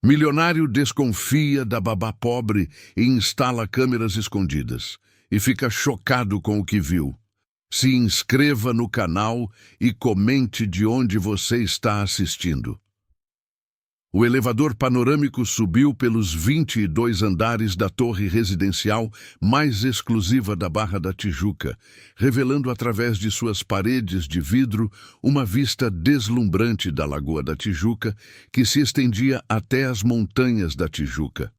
Milionário desconfia da babá pobre e instala câmeras escondidas. E fica chocado com o que viu. Se inscreva no canal e comente de onde você está assistindo. O elevador panorâmico subiu pelos 22 andares da torre residencial mais exclusiva da Barra da Tijuca, revelando através de suas paredes de vidro uma vista deslumbrante da Lagoa da Tijuca, que se estendia até as montanhas da Tijuca.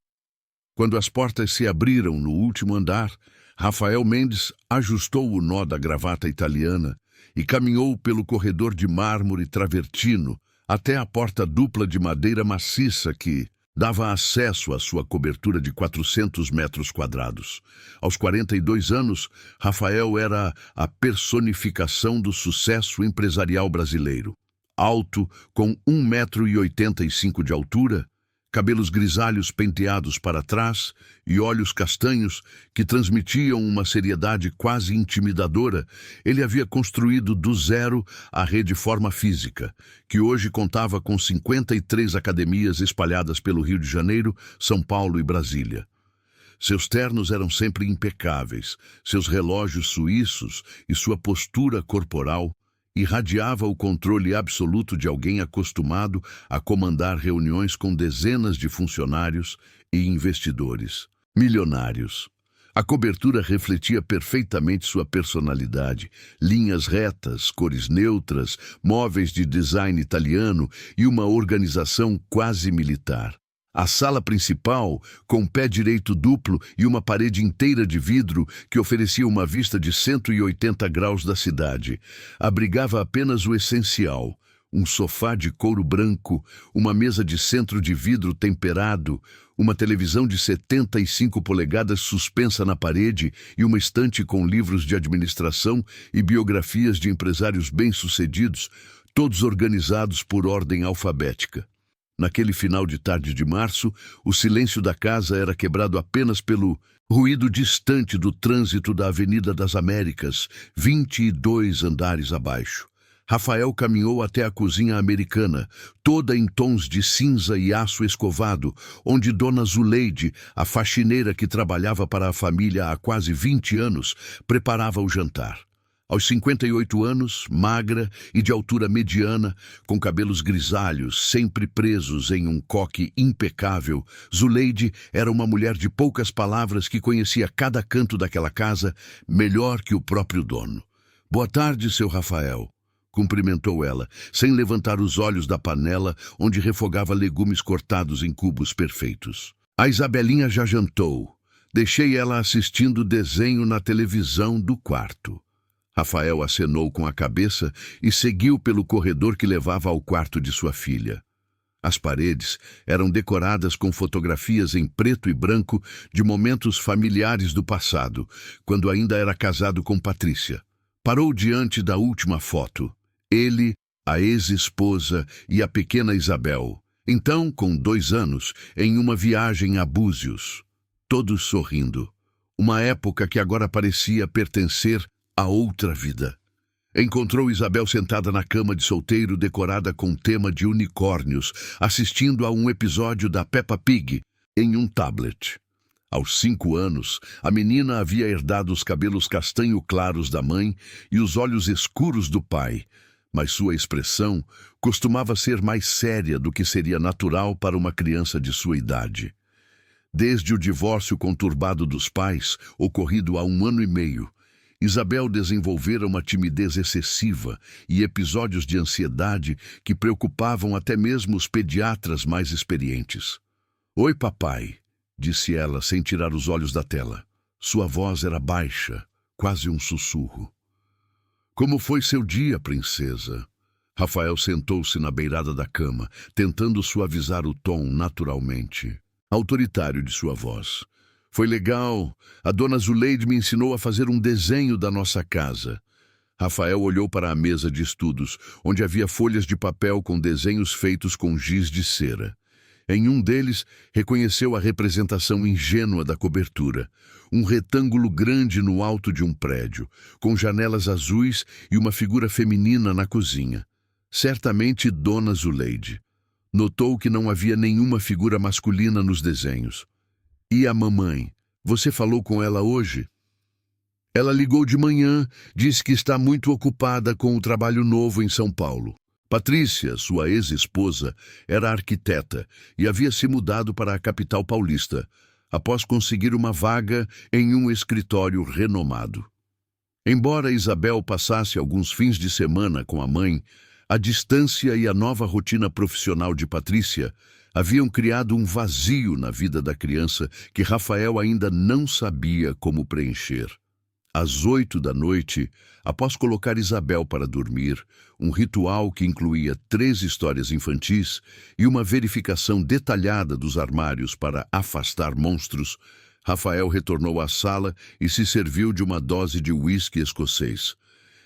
Quando as portas se abriram no último andar, Rafael Mendes ajustou o nó da gravata italiana e caminhou pelo corredor de mármore travertino até a porta dupla de madeira maciça que dava acesso à sua cobertura de 400 metros quadrados. Aos 42 anos, Rafael era a personificação do sucesso empresarial brasileiro. Alto, com 1,85 m de altura, cabelos grisalhos penteados para trás e olhos castanhos que transmitiam uma seriedade quase intimidadora, ele havia construído do zero a Rede Forma Física, que hoje contava com 53 academias espalhadas pelo Rio de Janeiro, São Paulo e Brasília. Seus ternos eram sempre impecáveis, seus relógios suíços e sua postura corporal irradiava o controle absoluto de alguém acostumado a comandar reuniões com dezenas de funcionários e investidores, milionários. A cobertura refletia perfeitamente sua personalidade, linhas retas, cores neutras, móveis de design italiano e uma organização quase militar. A sala principal, com pé direito duplo e uma parede inteira de vidro que oferecia uma vista de 180 graus da cidade, abrigava apenas o essencial: um sofá de couro branco, uma mesa de centro de vidro temperado, uma televisão de 75 polegadas suspensa na parede e uma estante com livros de administração e biografias de empresários bem-sucedidos, todos organizados por ordem alfabética. Naquele final de tarde de março, o silêncio da casa era quebrado apenas pelo ruído distante do trânsito da Avenida das Américas, 22 andares abaixo. Rafael caminhou até a cozinha americana, toda em tons de cinza e aço escovado, onde Dona Zuleide, a faxineira que trabalhava para a família há quase 20 anos, preparava o jantar. Aos 58 anos, magra e de altura mediana, com cabelos grisalhos, sempre presos em um coque impecável, Zuleide era uma mulher de poucas palavras que conhecia cada canto daquela casa melhor que o próprio dono. "Boa tarde, seu Rafael", cumprimentou ela, sem levantar os olhos da panela onde refogava legumes cortados em cubos perfeitos. "A Isabelinha já jantou. Deixei ela assistindo desenho na televisão do quarto." Rafael acenou com a cabeça e seguiu pelo corredor que levava ao quarto de sua filha. As paredes eram decoradas com fotografias em preto e branco de momentos familiares do passado, quando ainda era casado com Patrícia. Parou diante da última foto. Ele, a ex-esposa e a pequena Isabel, então com 2 anos, em uma viagem a Búzios. Todos sorrindo. Uma época que agora parecia pertencer a outra vida. Encontrou Isabel sentada na cama de solteiro decorada com tema de unicórnios, assistindo a um episódio da Peppa Pig em um tablet. Aos 5 anos, a menina havia herdado os cabelos castanho claros da mãe e os olhos escuros do pai, mas sua expressão costumava ser mais séria do que seria natural para uma criança de sua idade. Desde o divórcio conturbado dos pais, ocorrido há 1 ano e meio, Isabel desenvolvera uma timidez excessiva e episódios de ansiedade que preocupavam até mesmo os pediatras mais experientes. "Oi, papai", disse ela sem tirar os olhos da tela. Sua voz era baixa, quase um sussurro. "Como foi seu dia, princesa?" Rafael sentou-se na beirada da cama, tentando suavizar o tom naturalmente autoritário de sua voz. "Foi legal. A Dona Zuleide me ensinou a fazer um desenho da nossa casa." Rafael olhou para a mesa de estudos, onde havia folhas de papel com desenhos feitos com giz de cera. Em um deles, reconheceu a representação ingênua da cobertura. Um retângulo grande no alto de um prédio, com janelas azuis e uma figura feminina na cozinha. Certamente Dona Zuleide. Notou que não havia nenhuma figura masculina nos desenhos. E a mamãe? Você falou com ela hoje? Ela ligou de manhã, disse que está muito ocupada com o trabalho novo em São Paulo. Patrícia, sua ex-esposa, era arquiteta e havia se mudado para a capital paulista, após conseguir uma vaga em um escritório renomado. Embora Isabel passasse alguns fins de semana com a mãe, a distância e a nova rotina profissional de Patrícia haviam criado um vazio na vida da criança que Rafael ainda não sabia como preencher. Às 8 da noite, após colocar Isabel para dormir, um ritual que incluía 3 histórias infantis e uma verificação detalhada dos armários para afastar monstros, Rafael retornou à sala e se serviu de uma dose de uísque escocês.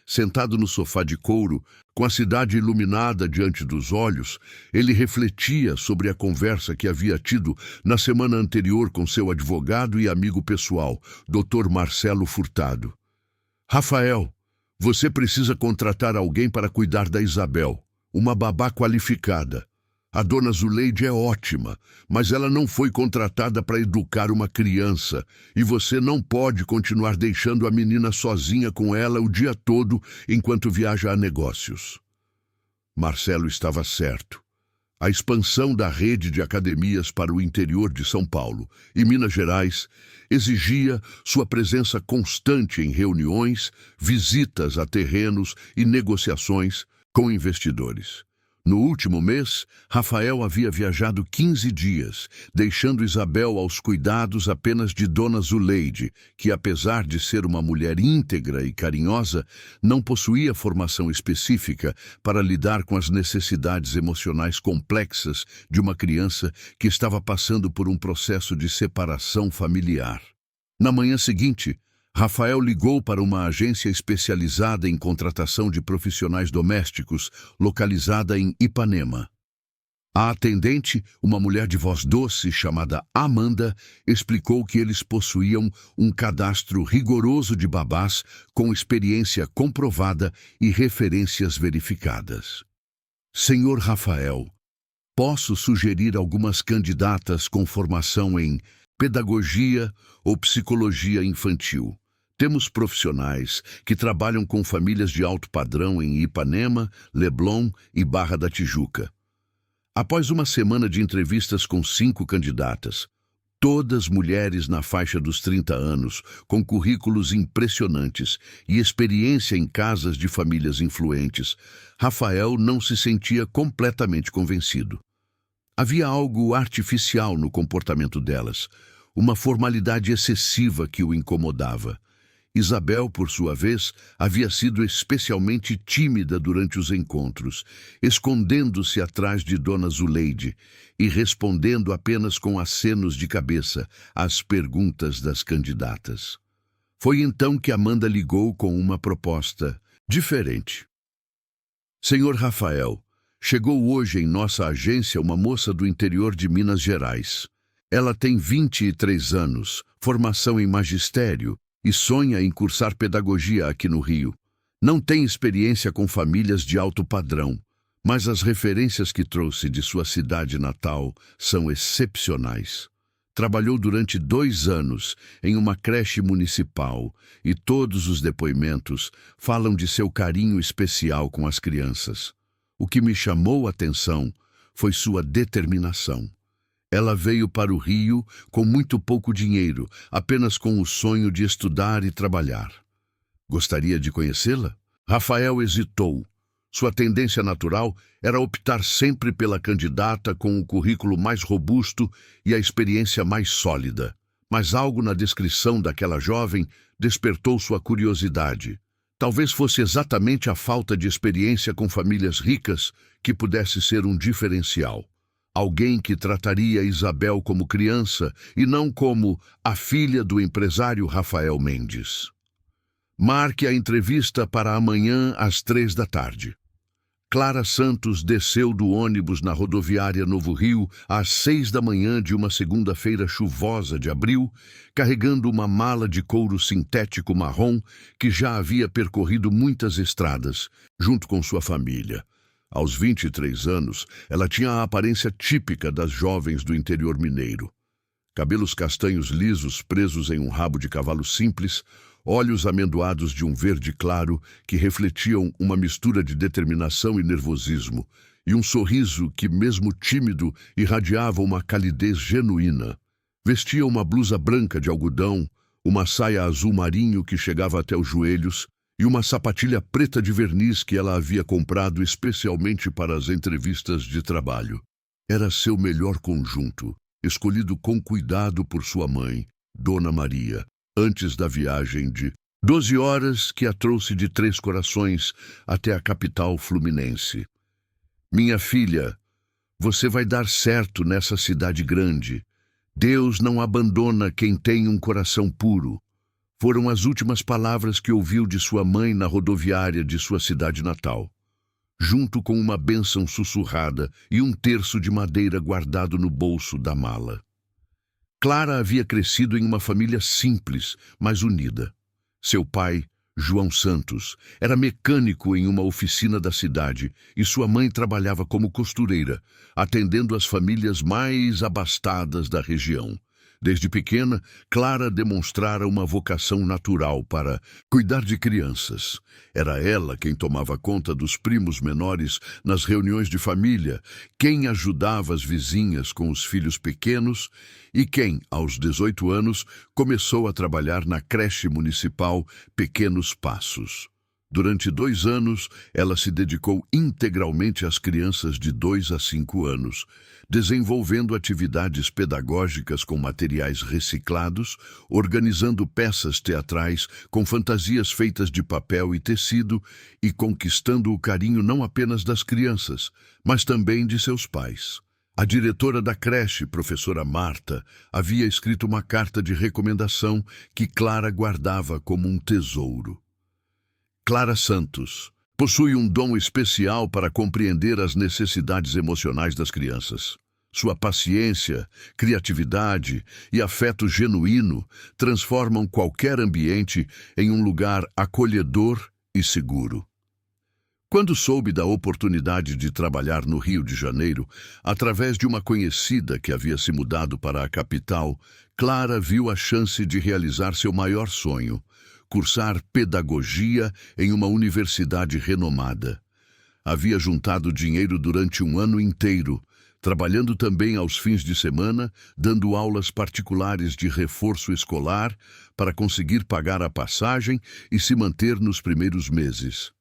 Sentado no sofá de couro, com a cidade iluminada diante dos olhos, ele refletia sobre a conversa que havia tido na semana anterior com seu advogado e amigo pessoal, Dr. Marcelo Furtado. Rafael, você precisa contratar alguém para cuidar da Isabel, uma babá qualificada. A dona Zuleide é ótima, mas ela não foi contratada para educar uma criança, e você não pode continuar deixando a menina sozinha com ela o dia todo enquanto viaja a negócios. Marcelo estava certo. A expansão da rede de academias para o interior de São Paulo e Minas Gerais exigia sua presença constante em reuniões, visitas a terrenos e negociações com investidores. No último mês, Rafael havia viajado 15 dias, deixando Isabel aos cuidados apenas de Dona Zuleide, que, apesar de ser uma mulher íntegra e carinhosa, não possuía formação específica para lidar com as necessidades emocionais complexas de uma criança que estava passando por um processo de separação familiar. Na manhã seguinte, Rafael ligou para uma agência especializada em contratação de profissionais domésticos, localizada em Ipanema. A atendente, uma mulher de voz doce chamada Amanda, explicou que eles possuíam um cadastro rigoroso de babás com experiência comprovada e referências verificadas. Senhor Rafael, posso sugerir algumas candidatas com formação em pedagogia ou psicologia infantil. Temos profissionais que trabalham com famílias de alto padrão em Ipanema, Leblon e Barra da Tijuca. Após uma semana de entrevistas com 5 candidatas, todas mulheres na faixa dos 30 anos, com currículos impressionantes e experiência em casas de famílias influentes, Rafael não se sentia completamente convencido. Havia algo artificial no comportamento delas, uma formalidade excessiva que o incomodava. Isabel, por sua vez, havia sido especialmente tímida durante os encontros, escondendo-se atrás de Dona Zuleide e respondendo apenas com acenos de cabeça às perguntas das candidatas. Foi então que Amanda ligou com uma proposta diferente. Senhor Rafael, chegou hoje em nossa agência uma moça do interior de Minas Gerais. Ela tem 23 anos, formação em magistério, e sonha em cursar pedagogia aqui no Rio. Não tem experiência com famílias de alto padrão, mas as referências que trouxe de sua cidade natal são excepcionais. Trabalhou durante 2 anos em uma creche municipal e todos os depoimentos falam de seu carinho especial com as crianças. O que me chamou a atenção foi sua determinação. Ela veio para o Rio com muito pouco dinheiro, apenas com o sonho de estudar e trabalhar. Gostaria de conhecê-la? Rafael hesitou. Sua tendência natural era optar sempre pela candidata com o currículo mais robusto e a experiência mais sólida. Mas algo na descrição daquela jovem despertou sua curiosidade. Talvez fosse exatamente a falta de experiência com famílias ricas que pudesse ser um diferencial. Alguém que trataria Isabel como criança e não como a filha do empresário Rafael Mendes. Marque a entrevista para amanhã às 3 da tarde. Clara Santos desceu do ônibus na rodoviária Novo Rio às 6 da manhã de uma segunda-feira chuvosa de abril, carregando uma mala de couro sintético marrom que já havia percorrido muitas estradas, junto com sua família. Aos 23 anos, ela tinha a aparência típica das jovens do interior mineiro. Cabelos castanhos lisos presos em um rabo de cavalo simples, olhos amendoados de um verde claro que refletiam uma mistura de determinação e nervosismo, e um sorriso que, mesmo tímido, irradiava uma calidez genuína. Vestia uma blusa branca de algodão, uma saia azul marinho que chegava até os joelhos e uma sapatilha preta de verniz que ela havia comprado especialmente para as entrevistas de trabalho. Era seu melhor conjunto, escolhido com cuidado por sua mãe, Dona Maria, antes da viagem de 12 horas que a trouxe de Três Corações até a capital fluminense. Minha filha, você vai dar certo nessa cidade grande. Deus não abandona quem tem um coração puro. Foram as últimas palavras que ouviu de sua mãe na rodoviária de sua cidade natal, junto com uma bênção sussurrada e um terço de madeira guardado no bolso da mala. Clara havia crescido em uma família simples, mas unida. Seu pai, João Santos, era mecânico em uma oficina da cidade e sua mãe trabalhava como costureira, atendendo as famílias mais abastadas da região. Desde pequena, Clara demonstrara uma vocação natural para cuidar de crianças. Era ela quem tomava conta dos primos menores nas reuniões de família, quem ajudava as vizinhas com os filhos pequenos e quem, aos 18 anos, começou a trabalhar na creche municipal Pequenos Passos. Durante 2 anos, ela se dedicou integralmente às crianças de 2 a 5 anos, desenvolvendo atividades pedagógicas com materiais reciclados, organizando peças teatrais com fantasias feitas de papel e tecido e conquistando o carinho não apenas das crianças, mas também de seus pais. A diretora da creche, professora Marta, havia escrito uma carta de recomendação que Clara guardava como um tesouro. Clara Santos possui um dom especial para compreender as necessidades emocionais das crianças. Sua paciência, criatividade e afeto genuíno transformam qualquer ambiente em um lugar acolhedor e seguro. Quando soube da oportunidade de trabalhar no Rio de Janeiro, através de uma conhecida que havia se mudado para a capital, Clara viu a chance de realizar seu maior sonho: cursar pedagogia em uma universidade renomada. Havia juntado dinheiro durante um ano inteiro, trabalhando também aos fins de semana, dando aulas particulares de reforço escolar para conseguir pagar a passagem e se manter nos primeiros meses.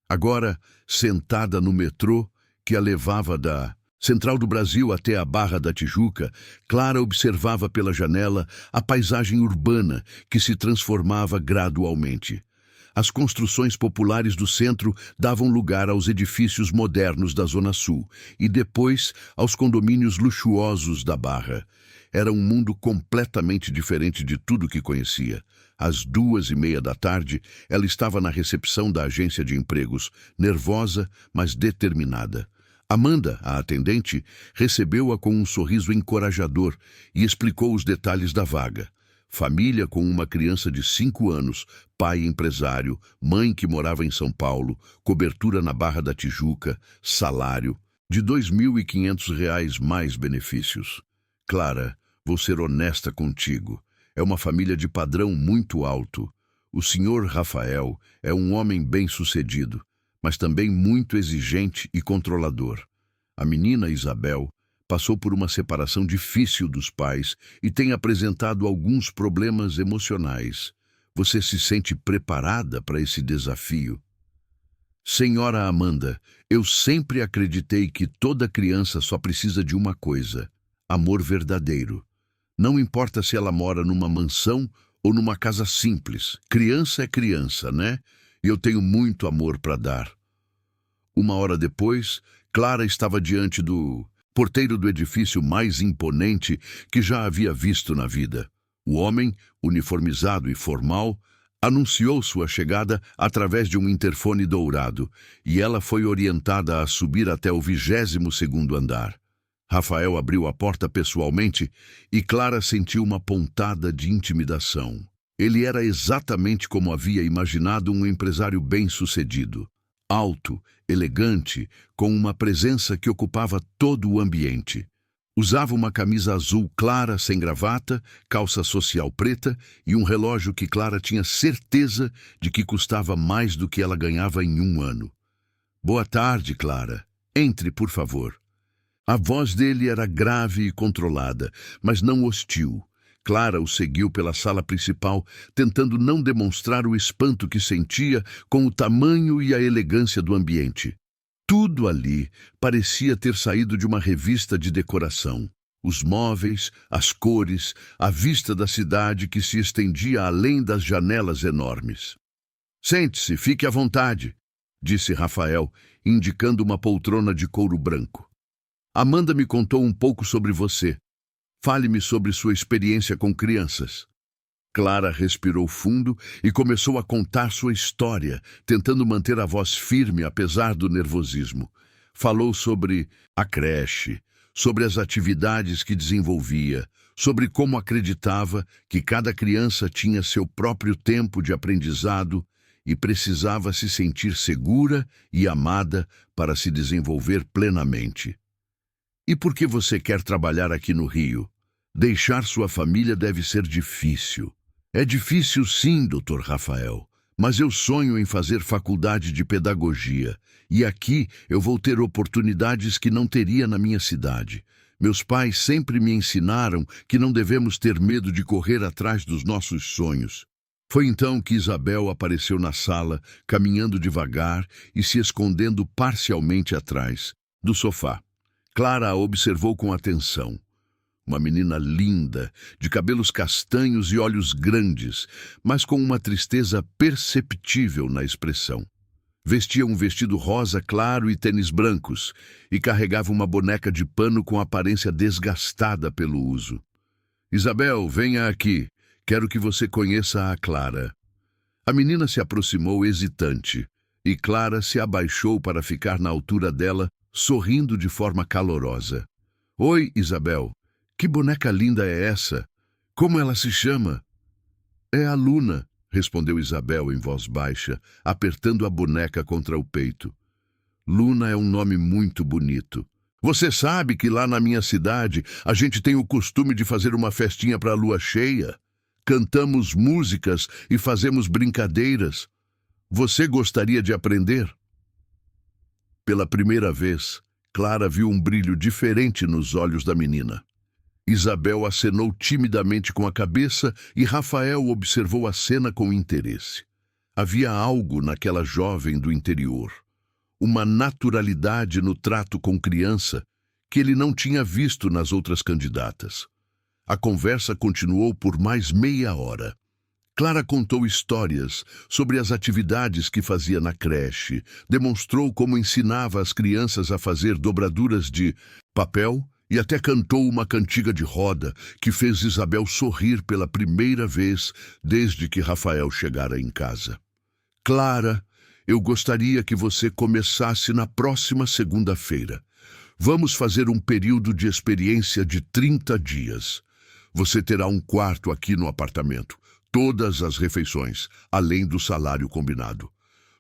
Agora, sentada no metrô que a levava da Central do Brasil até a Barra da Tijuca, Clara observava pela janela a paisagem urbana que se transformava gradualmente. As construções populares do centro davam lugar aos edifícios modernos da Zona Sul e depois aos condomínios luxuosos da Barra. Era um mundo completamente diferente de tudo que conhecia. Às 2:30 da tarde, ela estava na recepção da agência de empregos, nervosa, mas determinada. Amanda, a atendente, recebeu-a com um sorriso encorajador e explicou os detalhes da vaga. Família com uma criança de 5 anos, pai empresário, mãe que morava em São Paulo, cobertura na Barra da Tijuca, salário de R$ 2.500 mais benefícios. Clara, vou ser honesta contigo. É uma família de padrão muito alto. O senhor Rafael é um homem bem-sucedido, mas também muito exigente e controlador. A menina Isabel passou por uma separação difícil dos pais e tem apresentado alguns problemas emocionais. Você se sente preparada para esse desafio? Senhora Amanda, eu sempre acreditei que toda criança só precisa de uma coisa: amor verdadeiro. Não importa se ela mora numa mansão ou numa casa simples. Criança é criança, né? E eu tenho muito amor para dar. 1 hora depois, Clara estava diante do porteiro do edifício mais imponente que já havia visto na vida. O homem, uniformizado e formal, anunciou sua chegada através de um interfone dourado e ela foi orientada a subir até o 22º andar. Rafael abriu a porta pessoalmente e Clara sentiu uma pontada de intimidação. Ele era exatamente como havia imaginado um empresário bem-sucedido. alto, elegante, com uma presença que ocupava todo o ambiente. Usava uma camisa azul clara sem gravata, calça social preta e um relógio que Clara tinha certeza de que custava mais do que ela ganhava em um ano. Boa tarde, Clara. Entre, por favor. A voz dele era grave e controlada, mas não hostil. Clara o seguiu pela sala principal, tentando não demonstrar o espanto que sentia com o tamanho e a elegância do ambiente. Tudo ali parecia ter saído de uma revista de decoração. Os móveis, as cores, a vista da cidade que se estendia além das janelas enormes. Sente-se, fique à vontade, disse Rafael, indicando uma poltrona de couro branco. Amanda me contou um pouco sobre você. Fale-me sobre sua experiência com crianças. Clara respirou fundo e começou a contar sua história, tentando manter a voz firme apesar do nervosismo. Falou sobre a creche, sobre as atividades que desenvolvia, sobre como acreditava que cada criança tinha seu próprio tempo de aprendizado e precisava se sentir segura e amada para se desenvolver plenamente. E por que você quer trabalhar aqui no Rio? Deixar sua família deve ser difícil. É difícil sim, Dr. Rafael, mas eu sonho em fazer faculdade de pedagogia, e aqui eu vou ter oportunidades que não teria na minha cidade. Meus pais sempre me ensinaram que não devemos ter medo de correr atrás dos nossos sonhos. Foi então que Isabel apareceu na sala, caminhando devagar e se escondendo parcialmente atrás do sofá. Clara a observou com atenção. Uma menina linda, de cabelos castanhos e olhos grandes, mas com uma tristeza perceptível na expressão. Vestia um vestido rosa claro e tênis brancos, e carregava uma boneca de pano com aparência desgastada pelo uso. Isabel, venha aqui. Quero que você conheça a Clara. A menina se aproximou hesitante, e Clara se abaixou para ficar na altura dela, sorrindo de forma calorosa. Oi, Isabel. Que boneca linda é essa? Como ela se chama? É a Luna, respondeu Isabel em voz baixa, apertando a boneca contra o peito. Luna é um nome muito bonito. Você sabe que lá na minha cidade a gente tem o costume de fazer uma festinha para a lua cheia? Cantamos músicas e fazemos brincadeiras. Você gostaria de aprender? Pela primeira vez, Clara viu um brilho diferente nos olhos da menina. Isabel acenou timidamente com a cabeça e Rafael observou a cena com interesse. Havia algo naquela jovem do interior, uma naturalidade no trato com criança que ele não tinha visto nas outras candidatas. A conversa continuou por mais meia hora. Clara contou histórias sobre as atividades que fazia na creche, demonstrou como ensinava as crianças a fazer dobraduras de papel e até cantou uma cantiga de roda que fez Isabel sorrir pela primeira vez desde que Rafael chegara em casa. Clara, eu gostaria que você começasse na próxima segunda-feira. Vamos fazer um período de experiência de 30 dias. Você terá um quarto aqui no apartamento, todas as refeições, além do salário combinado.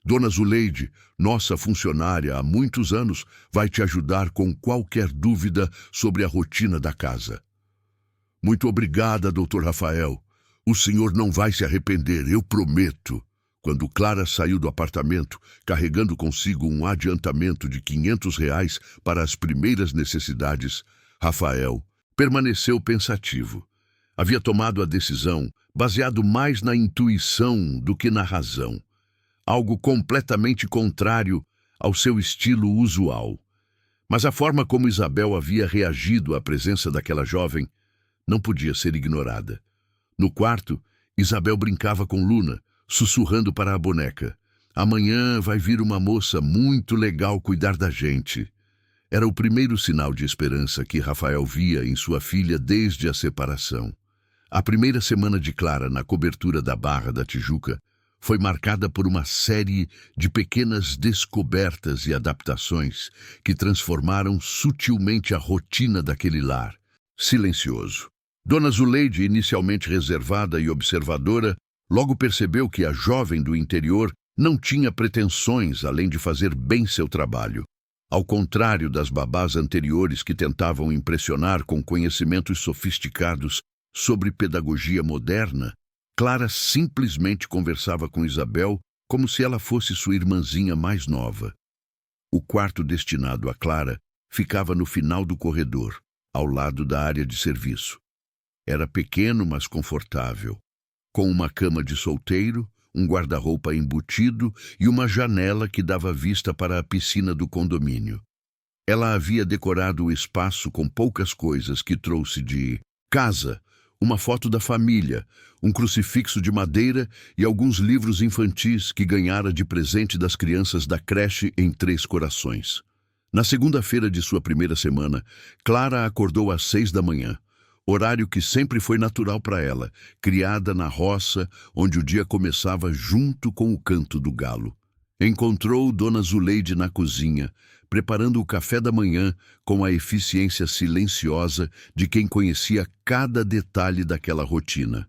Dona Zuleide, nossa funcionária há muitos anos, vai te ajudar com qualquer dúvida sobre a rotina da casa. Muito obrigada, Dr. Rafael. O senhor não vai se arrepender, eu prometo. Quando Clara saiu do apartamento, carregando consigo um adiantamento de R$ 500 para as primeiras necessidades, Rafael permaneceu pensativo. Havia tomado a decisão baseado mais na intuição do que na razão. Algo completamente contrário ao seu estilo usual. Mas a forma como Isabel havia reagido à presença daquela jovem não podia ser ignorada. No quarto, Isabel brincava com Luna, sussurrando para a boneca. Amanhã vai vir uma moça muito legal cuidar da gente. Era o primeiro sinal de esperança que Rafael via em sua filha desde a separação. A primeira semana de Clara na cobertura da Barra da Tijuca foi marcada por uma série de pequenas descobertas e adaptações que transformaram sutilmente a rotina daquele lar, silencioso. Dona Zuleide, inicialmente reservada e observadora, logo percebeu que a jovem do interior Não tinha pretensões além de fazer bem seu trabalho. Ao contrário das babás anteriores que tentavam impressionar com conhecimentos sofisticados sobre pedagogia moderna, Clara simplesmente conversava com Isabel como se ela fosse sua irmãzinha mais nova. O quarto destinado a Clara ficava no final do corredor, ao lado da área de serviço. Era pequeno, mas confortável, com uma cama de solteiro, um guarda-roupa embutido e uma janela que dava vista para a piscina do condomínio. Ela havia decorado o espaço com poucas coisas que trouxe de casa, uma foto da família, um crucifixo de madeira e alguns livros infantis que ganhara de presente das crianças da creche em Três Corações. Na segunda-feira de sua primeira semana, Clara acordou às 6 da manhã, horário que sempre foi natural para ela, criada na roça, onde o dia começava junto com o canto do galo. Encontrou Dona Zuleide na cozinha, preparando o café da manhã com a eficiência silenciosa de quem conhecia cada detalhe daquela rotina.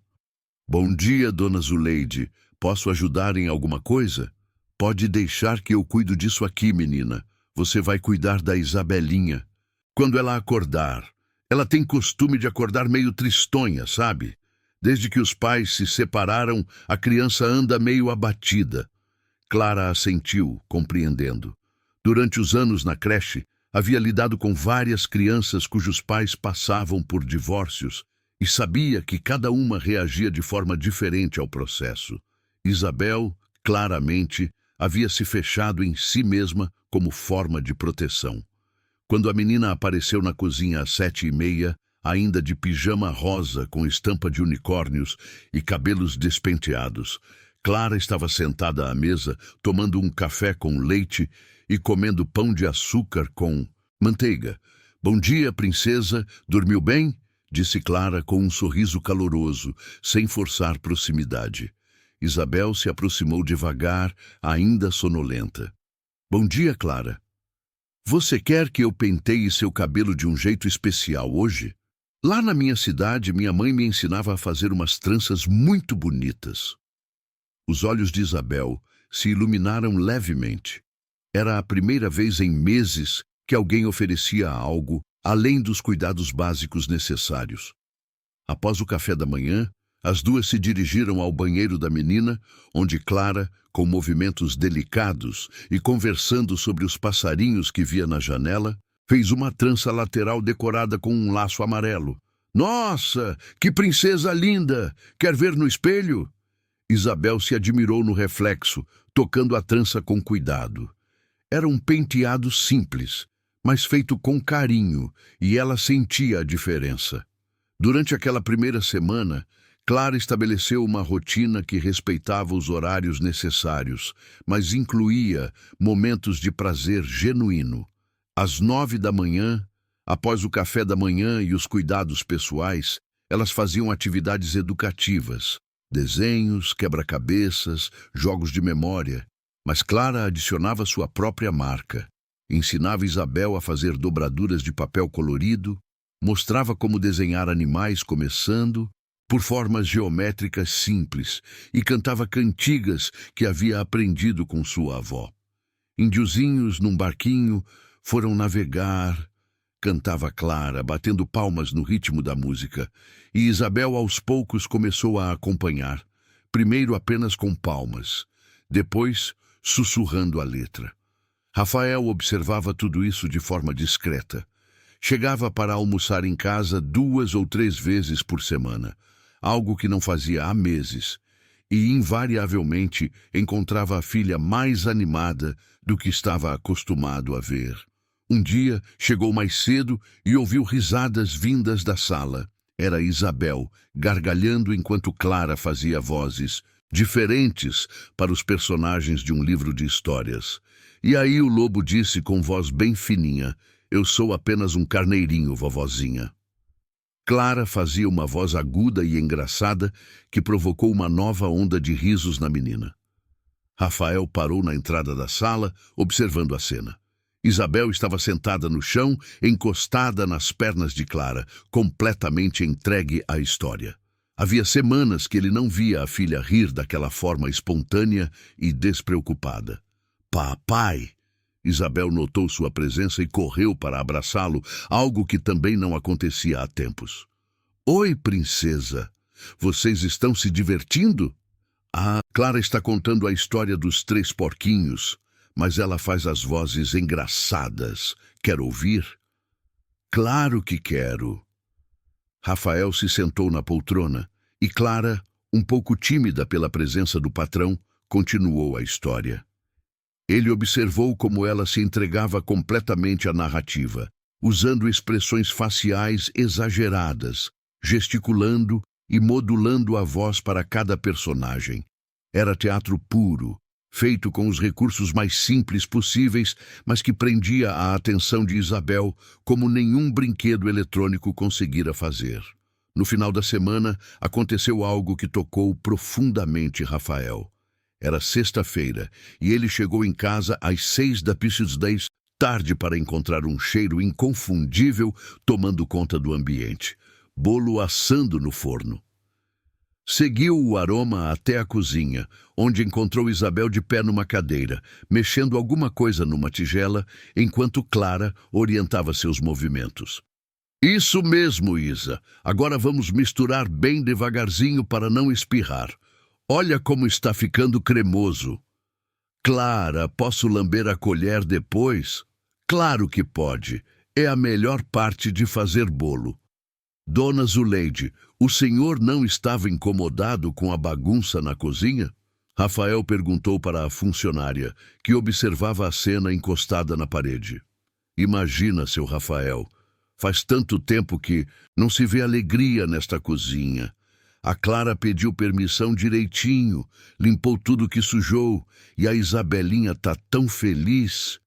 Bom dia, Dona Zuleide. Posso ajudar em alguma coisa? Pode deixar que eu cuido disso aqui, menina. Você vai cuidar da Isabelinha. Quando ela acordar, ela tem costume de acordar meio tristonha, sabe? Desde que os pais se separaram, a criança anda meio abatida. Clara assentiu, compreendendo. Durante os anos na creche, havia lidado com várias crianças cujos pais passavam por divórcios e sabia que cada uma reagia de forma diferente ao processo. Isabel, claramente, havia se fechado em si mesma como forma de proteção. Quando a menina apareceu na cozinha às 7h30, ainda de pijama rosa com estampa de unicórnios e cabelos despenteados, Clara estava sentada à mesa, tomando um café com leite e comendo pão de açúcar com manteiga. Bom dia, princesa. Dormiu bem? Disse Clara com um sorriso caloroso, sem forçar proximidade. Isabel se aproximou devagar, ainda sonolenta. Bom dia, Clara. Você quer que eu penteie seu cabelo de um jeito especial hoje? Lá na minha cidade, minha mãe me ensinava a fazer umas tranças muito bonitas. Os olhos de Isabel se iluminaram levemente. Era a primeira vez em meses que alguém oferecia algo além dos cuidados básicos necessários. Após o café da manhã, as duas se dirigiram ao banheiro da menina, onde Clara, com movimentos delicados e conversando sobre os passarinhos que via na janela, fez uma trança lateral decorada com um laço amarelo. Nossa, que princesa linda! Quer ver no espelho? Isabel se admirou no reflexo, tocando a trança com cuidado. Era um penteado simples, mas feito com carinho, e ela sentia a diferença. Durante aquela primeira semana, Clara estabeleceu uma rotina que respeitava os horários necessários, mas incluía momentos de prazer genuíno. Às 9 da manhã, após o café da manhã e os cuidados pessoais, elas faziam atividades educativas, desenhos, quebra-cabeças, jogos de memória, mas Clara adicionava sua própria marca. Ensinava Isabel a fazer dobraduras de papel colorido, mostrava como desenhar animais começando por formas geométricas simples e cantava cantigas que havia aprendido com sua avó. Indiozinhos num barquinho foram navegar, cantava Clara, batendo palmas no ritmo da música, e Isabel aos poucos começou a acompanhar, primeiro apenas com palmas, depois sussurrando a letra. Rafael observava tudo isso de forma discreta. Chegava para almoçar em casa 2 ou 3 vezes por semana, algo que não fazia há meses, e invariavelmente encontrava a filha mais animada do que estava acostumado a ver. Um dia chegou mais cedo e ouviu risadas vindas da sala. Era Isabel, gargalhando enquanto Clara fazia vozes diferentes para os personagens de um livro de histórias. E aí o lobo disse com voz bem fininha: "Eu sou apenas um carneirinho, vovozinha." Clara fazia uma voz aguda e engraçada que provocou uma nova onda de risos na menina. Rafael parou na entrada da sala, observando a cena. Isabel estava sentada no chão, encostada nas pernas de Clara, completamente entregue à história. Havia semanas que ele não via a filha rir daquela forma espontânea e despreocupada. Papai! Isabel notou sua presença e correu para abraçá-lo, algo que também não acontecia há tempos. Oi, princesa! Vocês estão se divertindo? Ah, Clara está contando a história dos 3 porquinhos, mas ela faz as vozes engraçadas. Quer ouvir? Claro que quero. Rafael se sentou na poltrona e Clara, um pouco tímida pela presença do patrão, continuou a história. Ele observou como ela se entregava completamente à narrativa, usando expressões faciais exageradas, gesticulando e modulando a voz para cada personagem. Era teatro puro, feito com os recursos mais simples possíveis, mas que prendia a atenção de Isabel como nenhum brinquedo eletrônico conseguira fazer. No final da semana, aconteceu algo que tocou profundamente Rafael. Era sexta-feira e ele chegou em casa às 6 tarde para encontrar um cheiro inconfundível tomando conta do ambiente. Bolo assando no forno. Seguiu o aroma até a cozinha, onde encontrou Isabel de pé numa cadeira, mexendo alguma coisa numa tigela, enquanto Clara orientava seus movimentos. Isso mesmo, Isa. Agora vamos misturar bem devagarzinho para não espirrar. Olha como está ficando cremoso. Clara, posso lamber a colher depois? Claro que pode. É a melhor parte de fazer bolo. Dona Zuleide, o senhor não estava incomodado com a bagunça na cozinha? Rafael perguntou para a funcionária, que observava a cena encostada na parede. Imagina, seu Rafael, faz tanto tempo que não se vê alegria nesta cozinha. A Clara pediu permissão direitinho, limpou tudo que sujou, e a Isabelinha tá tão feliz.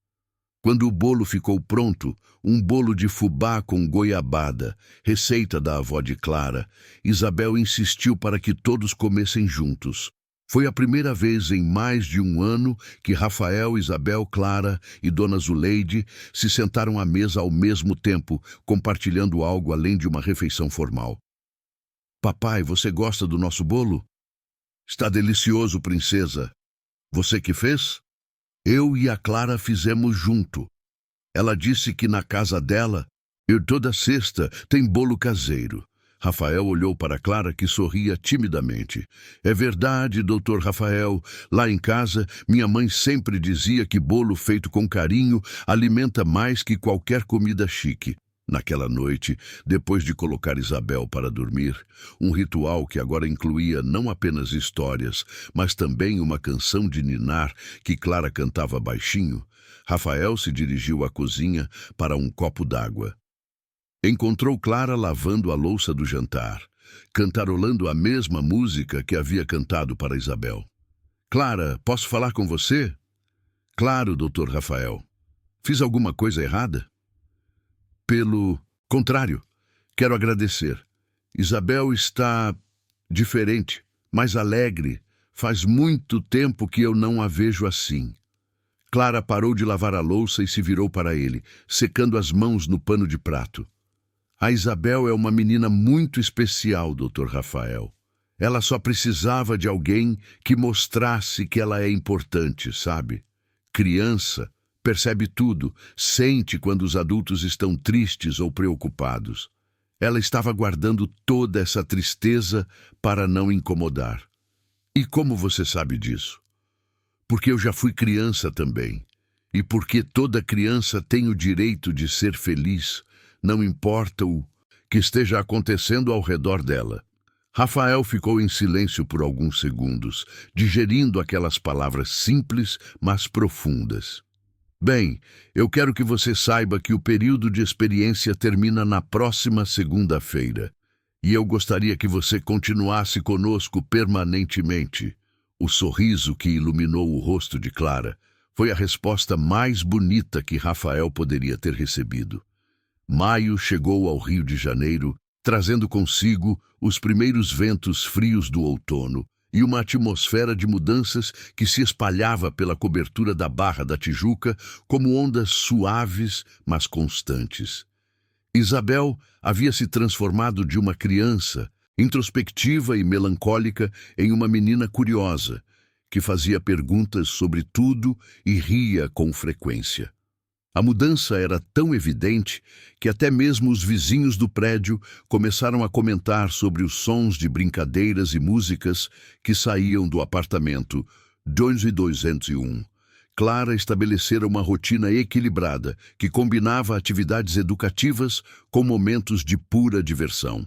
Quando o bolo ficou pronto, um bolo de fubá com goiabada, receita da avó de Clara, Isabel insistiu para que todos comessem juntos. Foi a primeira vez em mais de um ano que Rafael, Isabel, Clara e Dona Zuleide se sentaram à mesa ao mesmo tempo, compartilhando algo além de uma refeição formal. Papai, você gosta do nosso bolo? Está delicioso, princesa. Você que fez? Eu e a Clara fizemos junto. Ela disse que na casa dela, toda sexta, tem bolo caseiro. Rafael olhou para Clara, que sorria timidamente. É verdade, doutor Rafael. Lá em casa, minha mãe sempre dizia que bolo feito com carinho alimenta mais que qualquer comida chique. Naquela noite, depois de colocar Isabel para dormir, um ritual que agora incluía não apenas histórias, mas também uma canção de ninar que Clara cantava baixinho, Rafael se dirigiu à cozinha para um copo d'água. Encontrou Clara lavando a louça do jantar, cantarolando a mesma música que havia cantado para Isabel. Clara, posso falar com você? Claro, doutor Rafael. Fiz alguma coisa errada? Pelo contrário, quero agradecer. Isabel está diferente, mais alegre. Faz muito tempo que eu não a vejo assim. Clara parou de lavar a louça e se virou para ele, secando as mãos no pano de prato. A Isabel é uma menina muito especial, doutor Rafael. Ela só precisava de alguém que mostrasse que ela é importante, sabe? Criança percebe tudo, sente quando os adultos estão tristes ou preocupados. Ela estava guardando toda essa tristeza para não incomodar. E como você sabe disso? Porque eu já fui criança também. E porque toda criança tem o direito de ser feliz, não importa o que esteja acontecendo ao redor dela. Rafael ficou em silêncio por alguns segundos, digerindo aquelas palavras simples, mas profundas. Bem, eu quero que você saiba que o período de experiência termina na próxima segunda-feira. E eu gostaria que você continuasse conosco permanentemente. O sorriso que iluminou o rosto de Clara foi a resposta mais bonita que Rafael poderia ter recebido. Maio chegou ao Rio de Janeiro, trazendo consigo os primeiros ventos frios do outono e uma atmosfera de mudanças que se espalhava pela cobertura da Barra da Tijuca como ondas suaves, mas constantes. Isabel havia se transformado de uma criança introspectiva e melancólica em uma menina curiosa, que fazia perguntas sobre tudo e ria com frequência. A mudança era tão evidente que até mesmo os vizinhos do prédio começaram a comentar sobre os sons de brincadeiras e músicas que saíam do apartamento 2201. Clara estabelecera uma rotina equilibrada que combinava atividades educativas com momentos de pura diversão.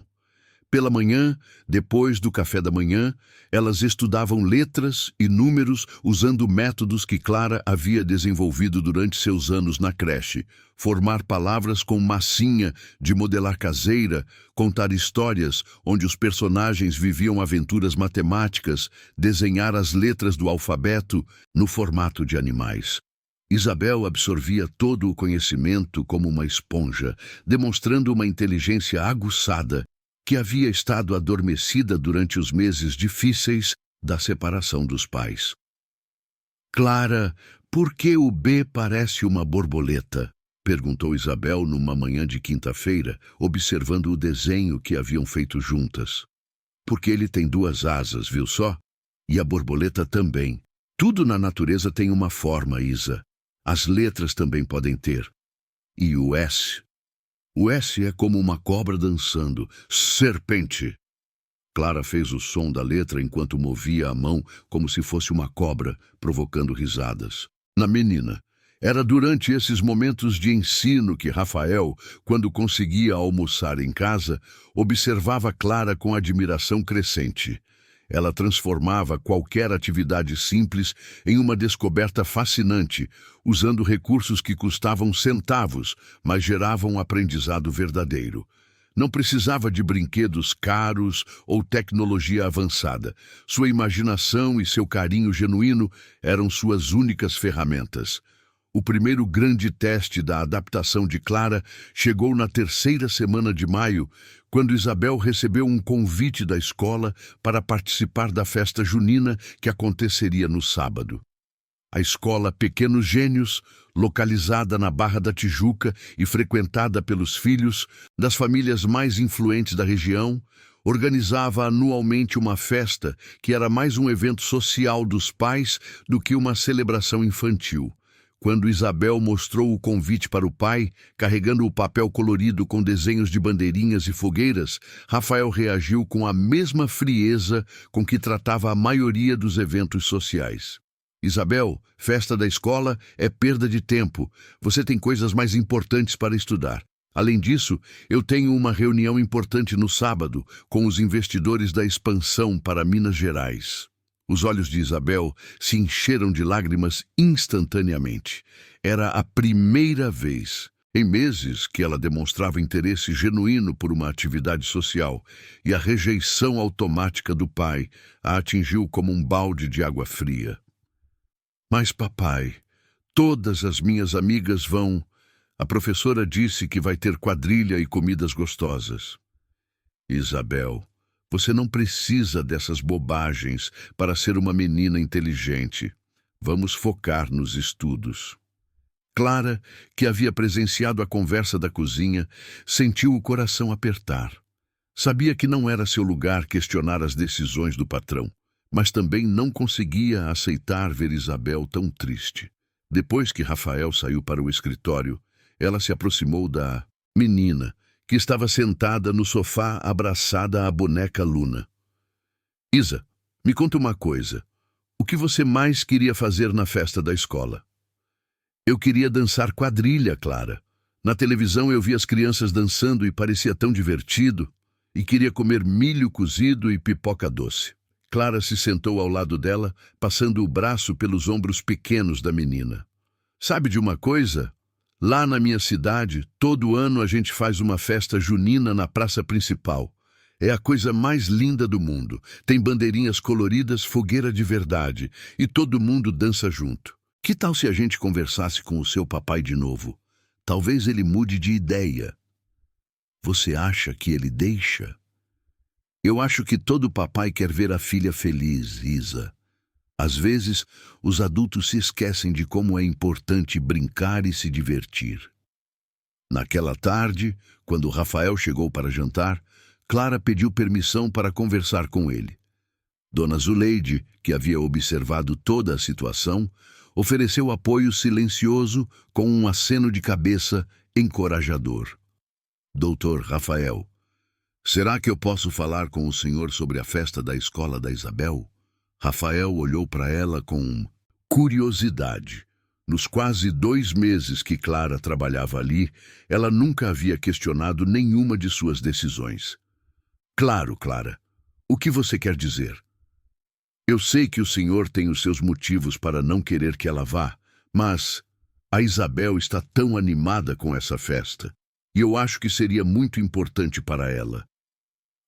Pela manhã, depois do café da manhã, elas estudavam letras e números usando métodos que Clara havia desenvolvido durante seus anos na creche. Formar palavras com massinha de modelar caseira, contar histórias onde os personagens viviam aventuras matemáticas, desenhar as letras do alfabeto no formato de animais. Isabel absorvia todo o conhecimento como uma esponja, demonstrando uma inteligência aguçada que havia estado adormecida durante os meses difíceis da separação dos pais. Clara, por que o B parece uma borboleta? Perguntou Isabel numa manhã de quinta-feira, observando o desenho que haviam feito juntas. Porque ele tem duas asas, viu só? E a borboleta também. Tudo na natureza tem uma forma, Isa. As letras também podem ter. E o S? O S é como uma cobra dançando. Serpente. Clara fez o som da letra enquanto movia a mão como se fosse uma cobra, provocando risadas. Na menina. Era durante esses momentos de ensino que Rafael, quando conseguia almoçar em casa, observava Clara com admiração crescente. Ela transformava qualquer atividade simples em uma descoberta fascinante, usando recursos que custavam centavos, mas geravam um aprendizado verdadeiro. Não precisava de brinquedos caros ou tecnologia avançada. Sua imaginação e seu carinho genuíno eram suas únicas ferramentas. O primeiro grande teste da adaptação de Clara chegou na terceira semana de maio, quando Isabel recebeu um convite da escola para participar da festa junina que aconteceria no sábado. A escola Pequenos Gênios, localizada na Barra da Tijuca e frequentada pelos filhos das famílias mais influentes da região, organizava anualmente uma festa que era mais um evento social dos pais do que uma celebração infantil. Quando Isabel mostrou o convite para o pai, carregando o papel colorido com desenhos de bandeirinhas e fogueiras, Rafael reagiu com a mesma frieza com que tratava a maioria dos eventos sociais. Isabel, festa da escola é perda de tempo. Você tem coisas mais importantes para estudar. Além disso, eu tenho uma reunião importante no sábado com os investidores da expansão para Minas Gerais. Os olhos de Isabel se encheram de lágrimas instantaneamente. Era a primeira vez em meses que ela demonstrava interesse genuíno por uma atividade social, e a rejeição automática do pai a atingiu como um balde de água fria. Mas, papai, todas as minhas amigas vão. A professora disse que vai ter quadrilha e comidas gostosas. Isabel, você não precisa dessas bobagens para ser uma menina inteligente. Vamos focar nos estudos. Clara, que havia presenciado a conversa da cozinha, sentiu o coração apertar. Sabia que não era seu lugar questionar as decisões do patrão, mas também não conseguia aceitar ver Isabel tão triste. Depois que Rafael saiu para o escritório, ela se aproximou da menina, que estava sentada no sofá abraçada à boneca Luna. Isa, me conta uma coisa. O que você mais queria fazer na festa da escola? Eu queria dançar quadrilha, Clara. Na televisão eu vi as crianças dançando e parecia tão divertido. E queria comer milho cozido e pipoca doce. Clara se sentou ao lado dela, passando o braço pelos ombros pequenos da menina. Sabe de uma coisa? Lá na minha cidade, todo ano a gente faz uma festa junina na praça principal. É a coisa mais linda do mundo. Tem bandeirinhas coloridas, fogueira de verdade, e todo mundo dança junto. Que tal se a gente conversasse com o seu papai de novo? Talvez ele mude de ideia. Você acha que ele deixa? Eu acho que todo papai quer ver a filha feliz, Isa. Às vezes, os adultos se esquecem de como é importante brincar e se divertir. Naquela tarde, quando Rafael chegou para jantar, Clara pediu permissão para conversar com ele. Dona Zuleide, que havia observado toda a situação, ofereceu apoio silencioso com um aceno de cabeça encorajador. Doutor Rafael, será que eu posso falar com o senhor sobre a festa da escola da Isabel? Rafael olhou para ela com curiosidade. Nos quase 2 meses que Clara trabalhava ali, ela nunca havia questionado nenhuma de suas decisões. Claro, Clara. O que você quer dizer? Eu sei que o senhor tem os seus motivos para não querer que ela vá, mas a Isabel está tão animada com essa festa, e eu acho que seria muito importante para ela.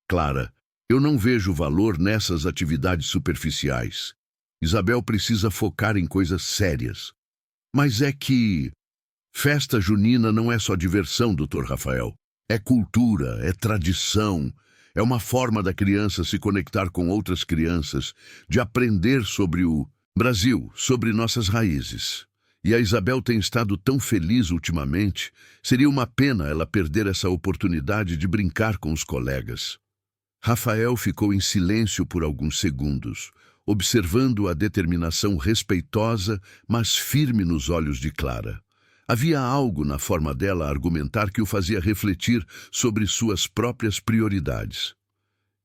Clara, eu não vejo valor nessas atividades superficiais. Isabel precisa focar em coisas sérias. Mas é que festa junina não é só diversão, Dr. Rafael. É cultura, é tradição. É uma forma da criança se conectar com outras crianças, de aprender sobre o Brasil, sobre nossas raízes. E a Isabel tem estado tão feliz ultimamente, seria uma pena ela perder essa oportunidade de brincar com os colegas. Rafael ficou em silêncio por alguns segundos, observando a determinação respeitosa, mas firme nos olhos de Clara. Havia algo na forma dela argumentar que o fazia refletir sobre suas próprias prioridades.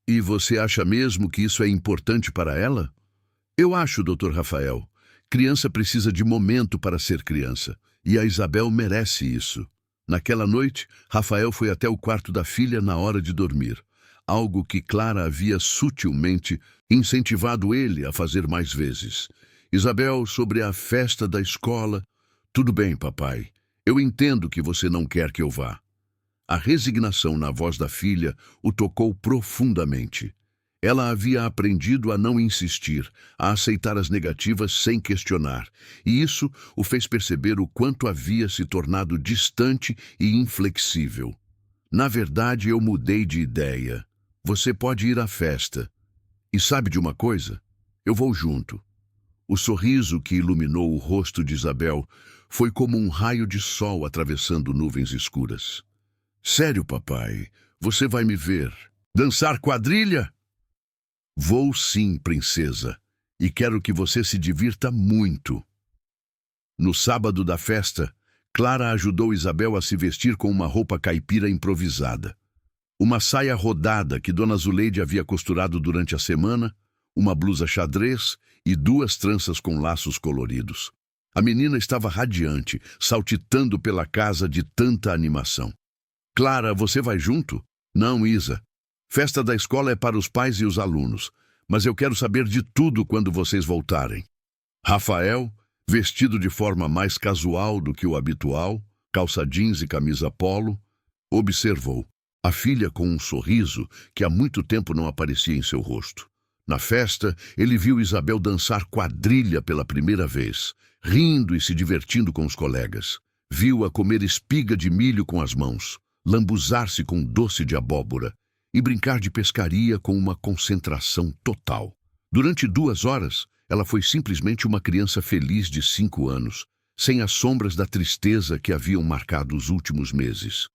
E você acha mesmo que isso é importante para ela? Eu acho, Dr. Rafael. Criança precisa de momento para ser criança, e a Isabel merece isso. Naquela noite, Rafael foi até o quarto da filha na hora de dormir, algo que Clara havia sutilmente incentivado ele a fazer mais vezes. Isabel, sobre a festa da escola. Tudo bem, papai. Eu entendo que você não quer que eu vá. A resignação na voz da filha o tocou profundamente. Ela havia aprendido a não insistir, a aceitar as negativas sem questionar, e isso o fez perceber o quanto havia se tornado distante e inflexível. Na verdade, eu mudei de ideia. Você pode ir à festa. E sabe de uma coisa? Eu vou junto. O sorriso que iluminou o rosto de Isabel foi como um raio de sol atravessando nuvens escuras. Sério, papai, você vai me ver dançar quadrilha? Vou sim, princesa, e quero que você se divirta muito. No sábado da festa, Clara ajudou Isabel a se vestir com uma roupa caipira improvisada. Uma saia rodada que Dona Zuleide havia costurado durante a semana, uma blusa xadrez e 2 tranças com laços coloridos. A menina estava radiante, saltitando pela casa de tanta animação. Clara, você vai junto? Não, Isa. Festa da escola é para os pais e os alunos, mas eu quero saber de tudo quando vocês voltarem. Rafael, vestido de forma mais casual do que o habitual, calça jeans e camisa polo, observou a filha com um sorriso que há muito tempo não aparecia em seu rosto. Na festa, ele viu Isabel dançar quadrilha pela primeira vez, rindo e se divertindo com os colegas. Viu-a comer espiga de milho com as mãos, lambuzar-se com doce de abóbora e brincar de pescaria com uma concentração total. Durante 2 horas, ela foi simplesmente uma criança feliz de 5 anos, sem as sombras da tristeza que haviam marcado os últimos meses.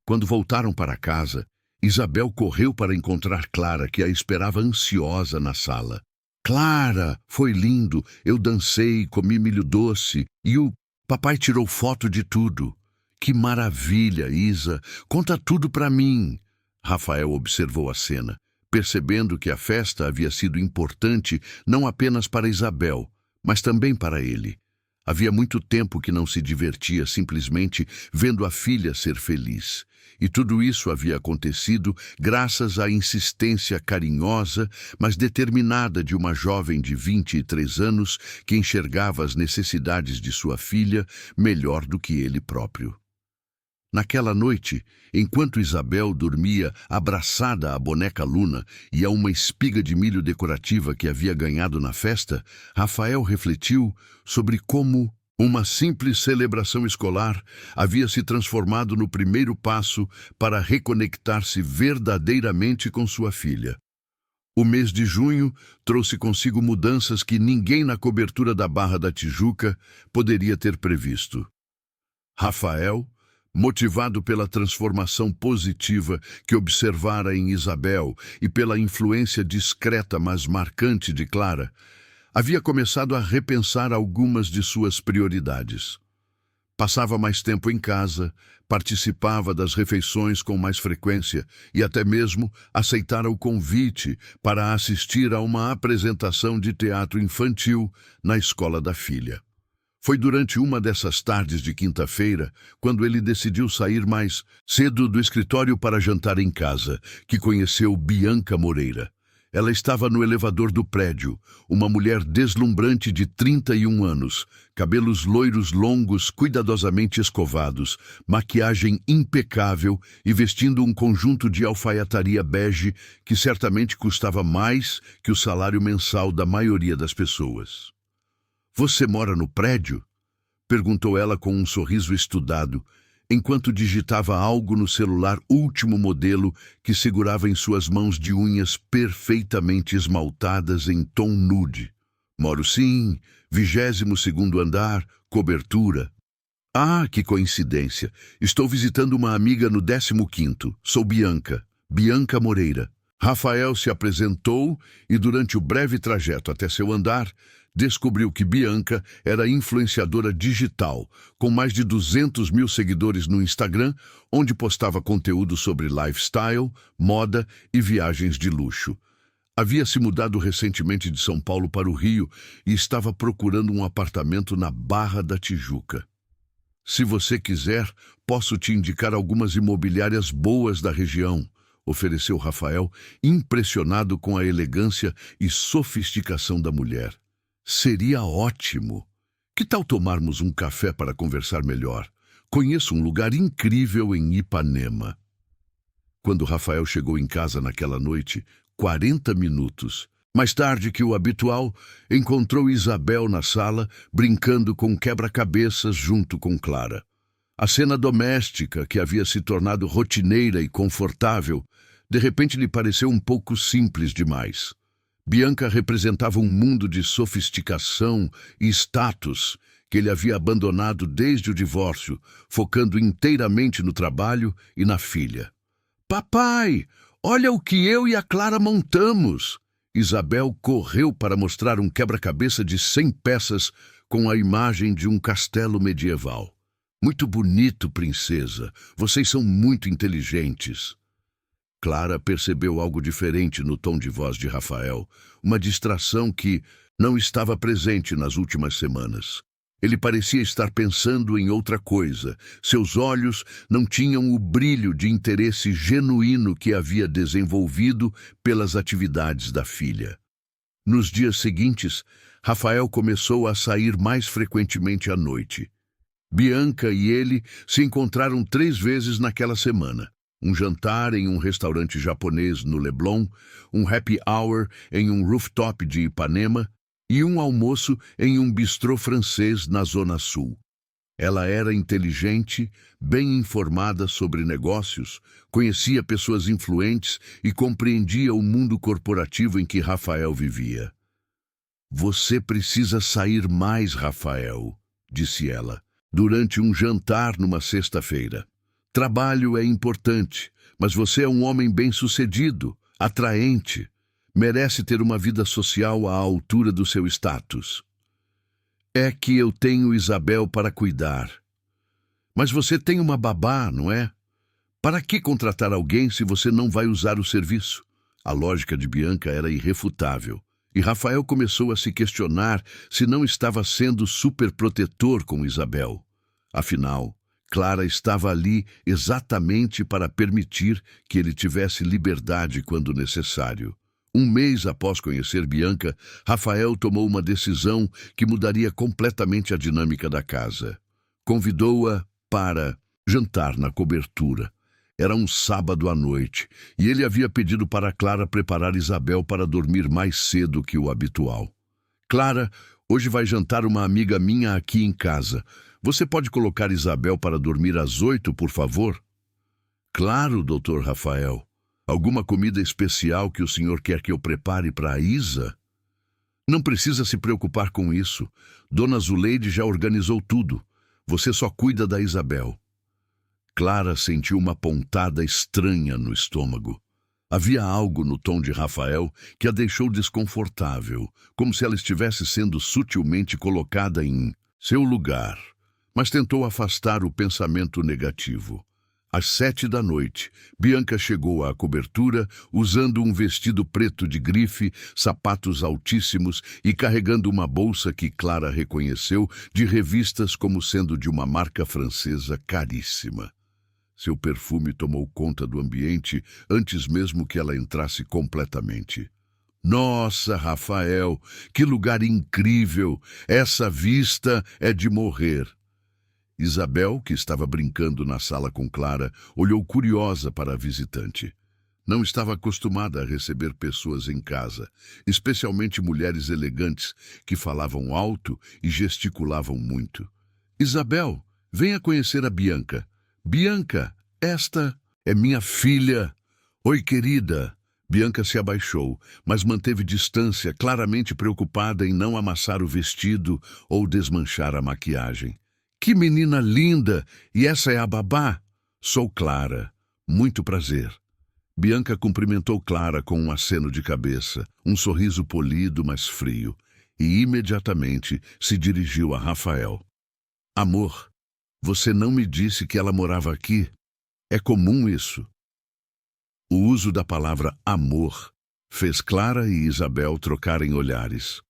Quando voltaram para casa, Isabel correu para encontrar Clara, que a esperava ansiosa na sala. Clara, foi lindo, eu dancei, comi milho doce e o papai tirou foto de tudo. Que maravilha, Isa, conta tudo para mim. Rafael observou a cena, percebendo que a festa havia sido importante não apenas para Isabel, mas também para ele. Havia muito tempo que não se divertia simplesmente vendo a filha ser feliz. E tudo isso havia acontecido graças à insistência carinhosa, mas determinada de uma jovem de 23 anos que enxergava as necessidades de sua filha melhor do que ele próprio. Naquela noite, enquanto Isabel dormia abraçada à boneca Luna e a uma espiga de milho decorativa que havia ganhado na festa, Rafael refletiu sobre como uma simples celebração escolar havia se transformado no primeiro passo para reconectar-se verdadeiramente com sua filha. O mês de junho trouxe consigo mudanças que ninguém na cobertura da Barra da Tijuca poderia ter previsto. Rafael, Motivado pela transformação positiva que observara em Isabel e pela influência discreta mas marcante de Clara, havia começado a repensar algumas de suas prioridades. Passava mais tempo em casa, participava das refeições com mais frequência e até mesmo aceitara o convite para assistir a uma apresentação de teatro infantil na escola da filha. Foi durante uma dessas tardes de quinta-feira, quando ele decidiu sair mais cedo do escritório para jantar em casa, que conheceu Bianca Moreira. Ela estava no elevador do prédio, uma mulher deslumbrante de 31 anos, cabelos loiros longos, cuidadosamente escovados, maquiagem impecável e vestindo um conjunto de alfaiataria bege que certamente custava mais que o salário mensal da maioria das pessoas. "Você mora no prédio?" perguntou ela com um sorriso estudado, enquanto digitava algo no celular último modelo que segurava em suas mãos de unhas perfeitamente esmaltadas em tom nude. "Moro sim, 22º andar, cobertura." "Ah, que coincidência. Estou visitando uma amiga no 15º. Sou Bianca Moreira." Rafael se apresentou e, durante o breve trajeto até seu andar, descobriu que Bianca era influenciadora digital, com mais de 200 mil seguidores no Instagram, onde postava conteúdo sobre lifestyle, moda e viagens de luxo. Havia se mudado recentemente de São Paulo para o Rio e estava procurando um apartamento na Barra da Tijuca. "Se você quiser, posso te indicar algumas imobiliárias boas da região", ofereceu Rafael, impressionado com a elegância e sofisticação da mulher. "Seria ótimo. Que tal tomarmos um café para conversar melhor? Conheço um lugar incrível em Ipanema." Quando Rafael chegou em casa naquela noite, 40 minutos mais tarde que o habitual, encontrou Isabel na sala, brincando com quebra-cabeças junto com Clara. A cena doméstica, que havia se tornado rotineira e confortável, de repente lhe pareceu um pouco simples demais. Bianca representava um mundo de sofisticação e status que ele havia abandonado desde o divórcio, focando inteiramente no trabalho e na filha. "Papai, olha o que eu e a Clara montamos!" Isabel correu para mostrar um quebra-cabeça de 100 peças com a imagem de um castelo medieval. "Muito bonito, princesa. Vocês são muito inteligentes." Clara percebeu algo diferente no tom de voz de Rafael, uma distração que não estava presente nas últimas semanas. Ele parecia estar pensando em outra coisa. Seus olhos não tinham o brilho de interesse genuíno que havia desenvolvido pelas atividades da filha. Nos dias seguintes, Rafael começou a sair mais frequentemente à noite. Bianca e ele se encontraram 3 vezes naquela semana. Um jantar em um restaurante japonês no Leblon, um happy hour em um rooftop de Ipanema e um almoço em um bistrô francês na Zona Sul. Ela era inteligente, bem informada sobre negócios, conhecia pessoas influentes e compreendia o mundo corporativo em que Rafael vivia. "Você precisa sair mais, Rafael", disse ela, durante um jantar numa sexta-feira. "Trabalho é importante, mas você é um homem bem-sucedido, atraente. Merece ter uma vida social à altura do seu status." "É que eu tenho Isabel para cuidar." "Mas você tem uma babá, não é? Para que contratar alguém se você não vai usar o serviço?" A lógica de Bianca era irrefutável, e Rafael começou a se questionar se não estava sendo superprotetor com Isabel. Afinal, Clara estava ali exatamente para permitir que ele tivesse liberdade quando necessário. Um mês após conhecer Bianca, Rafael tomou uma decisão que mudaria completamente a dinâmica da casa. Convidou-a para jantar na cobertura. Era um sábado à noite, e ele havia pedido para Clara preparar Isabel para dormir mais cedo que o habitual. "Clara, hoje vai jantar uma amiga minha aqui em casa. Você pode colocar Isabel para dormir às 8, por favor?" "Claro, Dr. Rafael. Alguma comida especial que o senhor quer que eu prepare para a Isa?" "Não precisa se preocupar com isso. Dona Zuleide já organizou tudo. Você só cuida da Isabel." Clara sentiu uma pontada estranha no estômago. Havia algo no tom de Rafael que a deixou desconfortável, como se ela estivesse sendo sutilmente colocada em seu lugar, mas tentou afastar o pensamento negativo. Às 7 da noite, Bianca chegou à cobertura usando um vestido preto de grife, sapatos altíssimos e carregando uma bolsa que Clara reconheceu de revistas como sendo de uma marca francesa caríssima. Seu perfume tomou conta do ambiente antes mesmo que ela entrasse completamente. Nossa, Rafael, que lugar incrível! Essa vista é de morrer! Isabel, que estava brincando na sala com Clara, olhou curiosa para a visitante. Não estava acostumada a receber pessoas em casa, especialmente mulheres elegantes que falavam alto e gesticulavam muito. Isabel, venha conhecer a Bianca. Bianca, esta é minha filha. Oi, querida. Bianca se abaixou, mas manteve distância, claramente preocupada em não amassar o vestido ou desmanchar a maquiagem. Que menina linda! E essa é a babá? Sou Clara. Muito prazer. Bianca cumprimentou Clara com um aceno de cabeça, um sorriso polido, mas frio, e imediatamente se dirigiu a Rafael. Amor, você não me disse que ela morava aqui? É comum isso. O uso da palavra amor fez Clara e Isabel trocarem olhares.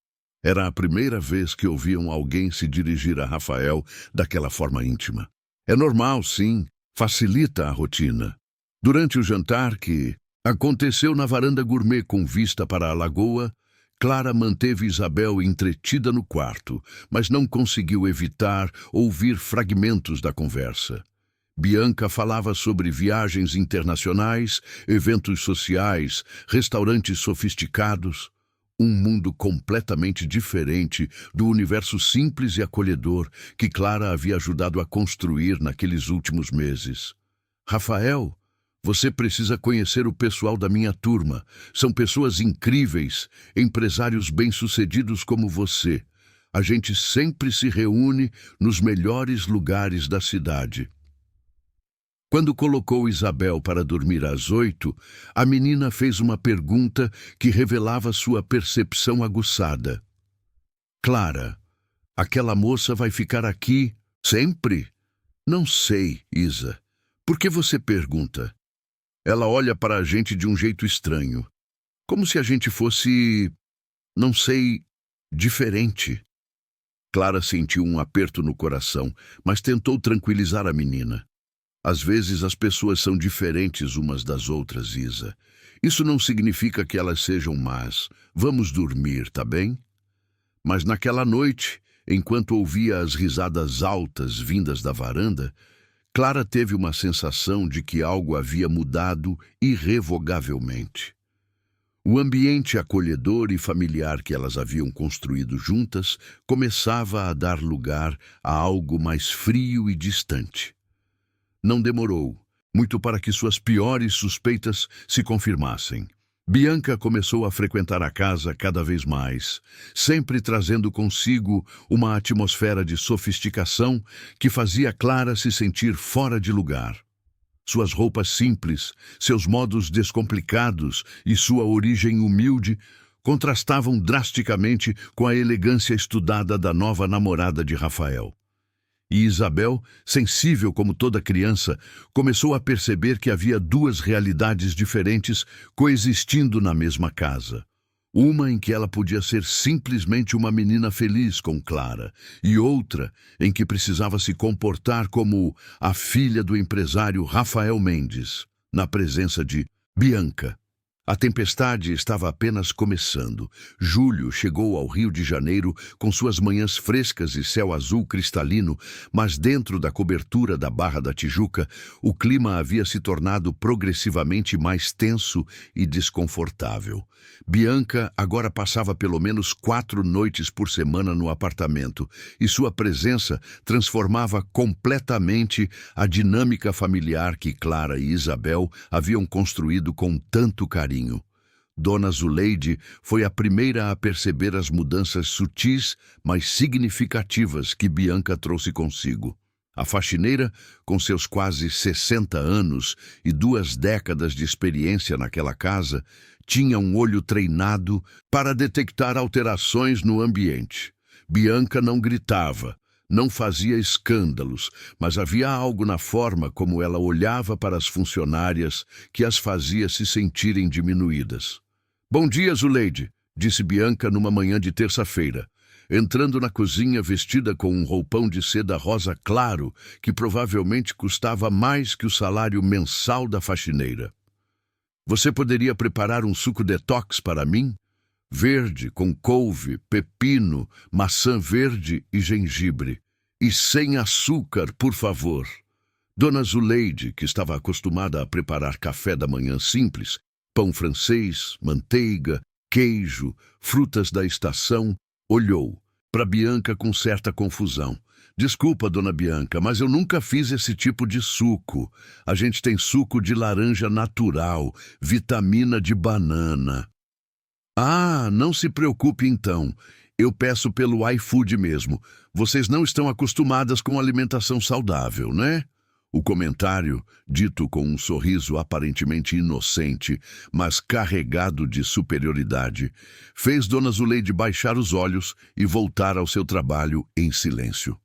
Era a primeira vez que ouviam alguém se dirigir a Rafael daquela forma íntima. É normal, sim, facilita a rotina. Durante o jantar, que aconteceu na varanda gourmet com vista para a lagoa, Clara manteve Isabel entretida no quarto, mas não conseguiu evitar ouvir fragmentos da conversa. Bianca falava sobre viagens internacionais, eventos sociais, restaurantes sofisticados. Um mundo completamente diferente do universo simples e acolhedor que Clara havia ajudado a construir naqueles últimos meses. Rafael, você precisa conhecer o pessoal da minha turma. São pessoas incríveis, empresários bem-sucedidos como você. A gente sempre se reúne nos melhores lugares da cidade. Quando colocou Isabel para dormir às 8, a menina fez uma pergunta que revelava sua percepção aguçada. Clara, aquela moça vai ficar aqui sempre? Não sei, Isa. Por que você pergunta? Ela olha para a gente de um jeito estranho. Como se a gente fosse, não sei, diferente. Clara sentiu um aperto no coração, mas tentou tranquilizar a menina. Às vezes as pessoas são diferentes umas das outras, Isa. Isso não significa que elas sejam más. Vamos dormir, tá bem? Mas naquela noite, enquanto ouvia as risadas altas vindas da varanda, Clara teve uma sensação de que algo havia mudado irrevogavelmente. O ambiente acolhedor e familiar que elas haviam construído juntas começava a dar lugar a algo mais frio e distante. Não demorou muito para que suas piores suspeitas se confirmassem. Bianca começou a frequentar a casa cada vez mais, sempre trazendo consigo uma atmosfera de sofisticação que fazia Clara se sentir fora de lugar. Suas roupas simples, seus modos descomplicados e sua origem humilde contrastavam drasticamente com a elegância estudada da nova namorada de Rafael. E Isabel, sensível como toda criança, começou a perceber que havia duas realidades diferentes coexistindo na mesma casa. Uma em que ela podia ser simplesmente uma menina feliz com Clara, e outra em que precisava se comportar como a filha do empresário Rafael Mendes, na presença de Bianca. A tempestade estava apenas começando. Julho chegou ao Rio de Janeiro com suas manhãs frescas e céu azul cristalino, mas dentro da cobertura da Barra da Tijuca, o clima havia se tornado progressivamente mais tenso e desconfortável. Bianca agora passava pelo menos 4 noites por semana no apartamento, e sua presença transformava completamente a dinâmica familiar que Clara e Isabel haviam construído com tanto carinho. Dona Zuleide foi a primeira a perceber as mudanças sutis, mas significativas que Bianca trouxe consigo. A faxineira, com seus quase 60 anos e 2 décadas de experiência naquela casa, tinha um olho treinado para detectar alterações no ambiente. Bianca não gritava, não fazia escândalos, mas havia algo na forma como ela olhava para as funcionárias que as fazia se sentirem diminuídas. "Bom dia, Zuleide", disse Bianca numa manhã de terça-feira, entrando na cozinha vestida com um roupão de seda rosa claro que provavelmente custava mais que o salário mensal da faxineira. "Você poderia preparar um suco detox para mim? Verde, com couve, pepino, maçã verde e gengibre. E sem açúcar, por favor." Dona Zuleide, que estava acostumada a preparar café da manhã simples, pão francês, manteiga, queijo, frutas da estação, olhou para Bianca com certa confusão. "Desculpa, dona Bianca, mas eu nunca fiz esse tipo de suco. A gente tem suco de laranja natural, vitamina de banana." "Ah, não se preocupe então. Eu peço pelo iFood mesmo. Vocês não estão acostumadas com alimentação saudável, né?" O comentário, dito com um sorriso aparentemente inocente, mas carregado de superioridade, fez Dona Zuleide baixar os olhos e voltar ao seu trabalho em silêncio.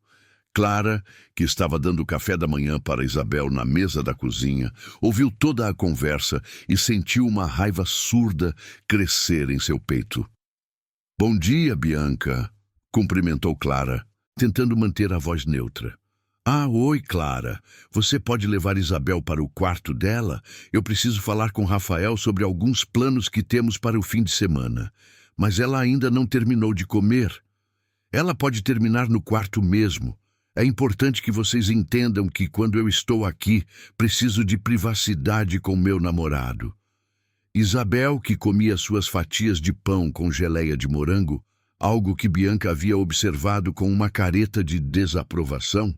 Clara, que estava dando café da manhã para Isabel na mesa da cozinha, ouviu toda a conversa e sentiu uma raiva surda crescer em seu peito. "Bom dia, Bianca", cumprimentou Clara, tentando manter a voz neutra. "Ah, oi, Clara. Você pode levar Isabel para o quarto dela? Eu preciso falar com Rafael sobre alguns planos que temos para o fim de semana. Mas ela ainda não terminou de comer." "Ela pode terminar no quarto mesmo. É importante que vocês entendam que quando eu estou aqui, preciso de privacidade com meu namorado." Isabel, que comia suas fatias de pão com geleia de morango, algo que Bianca havia observado com uma careta de desaprovação,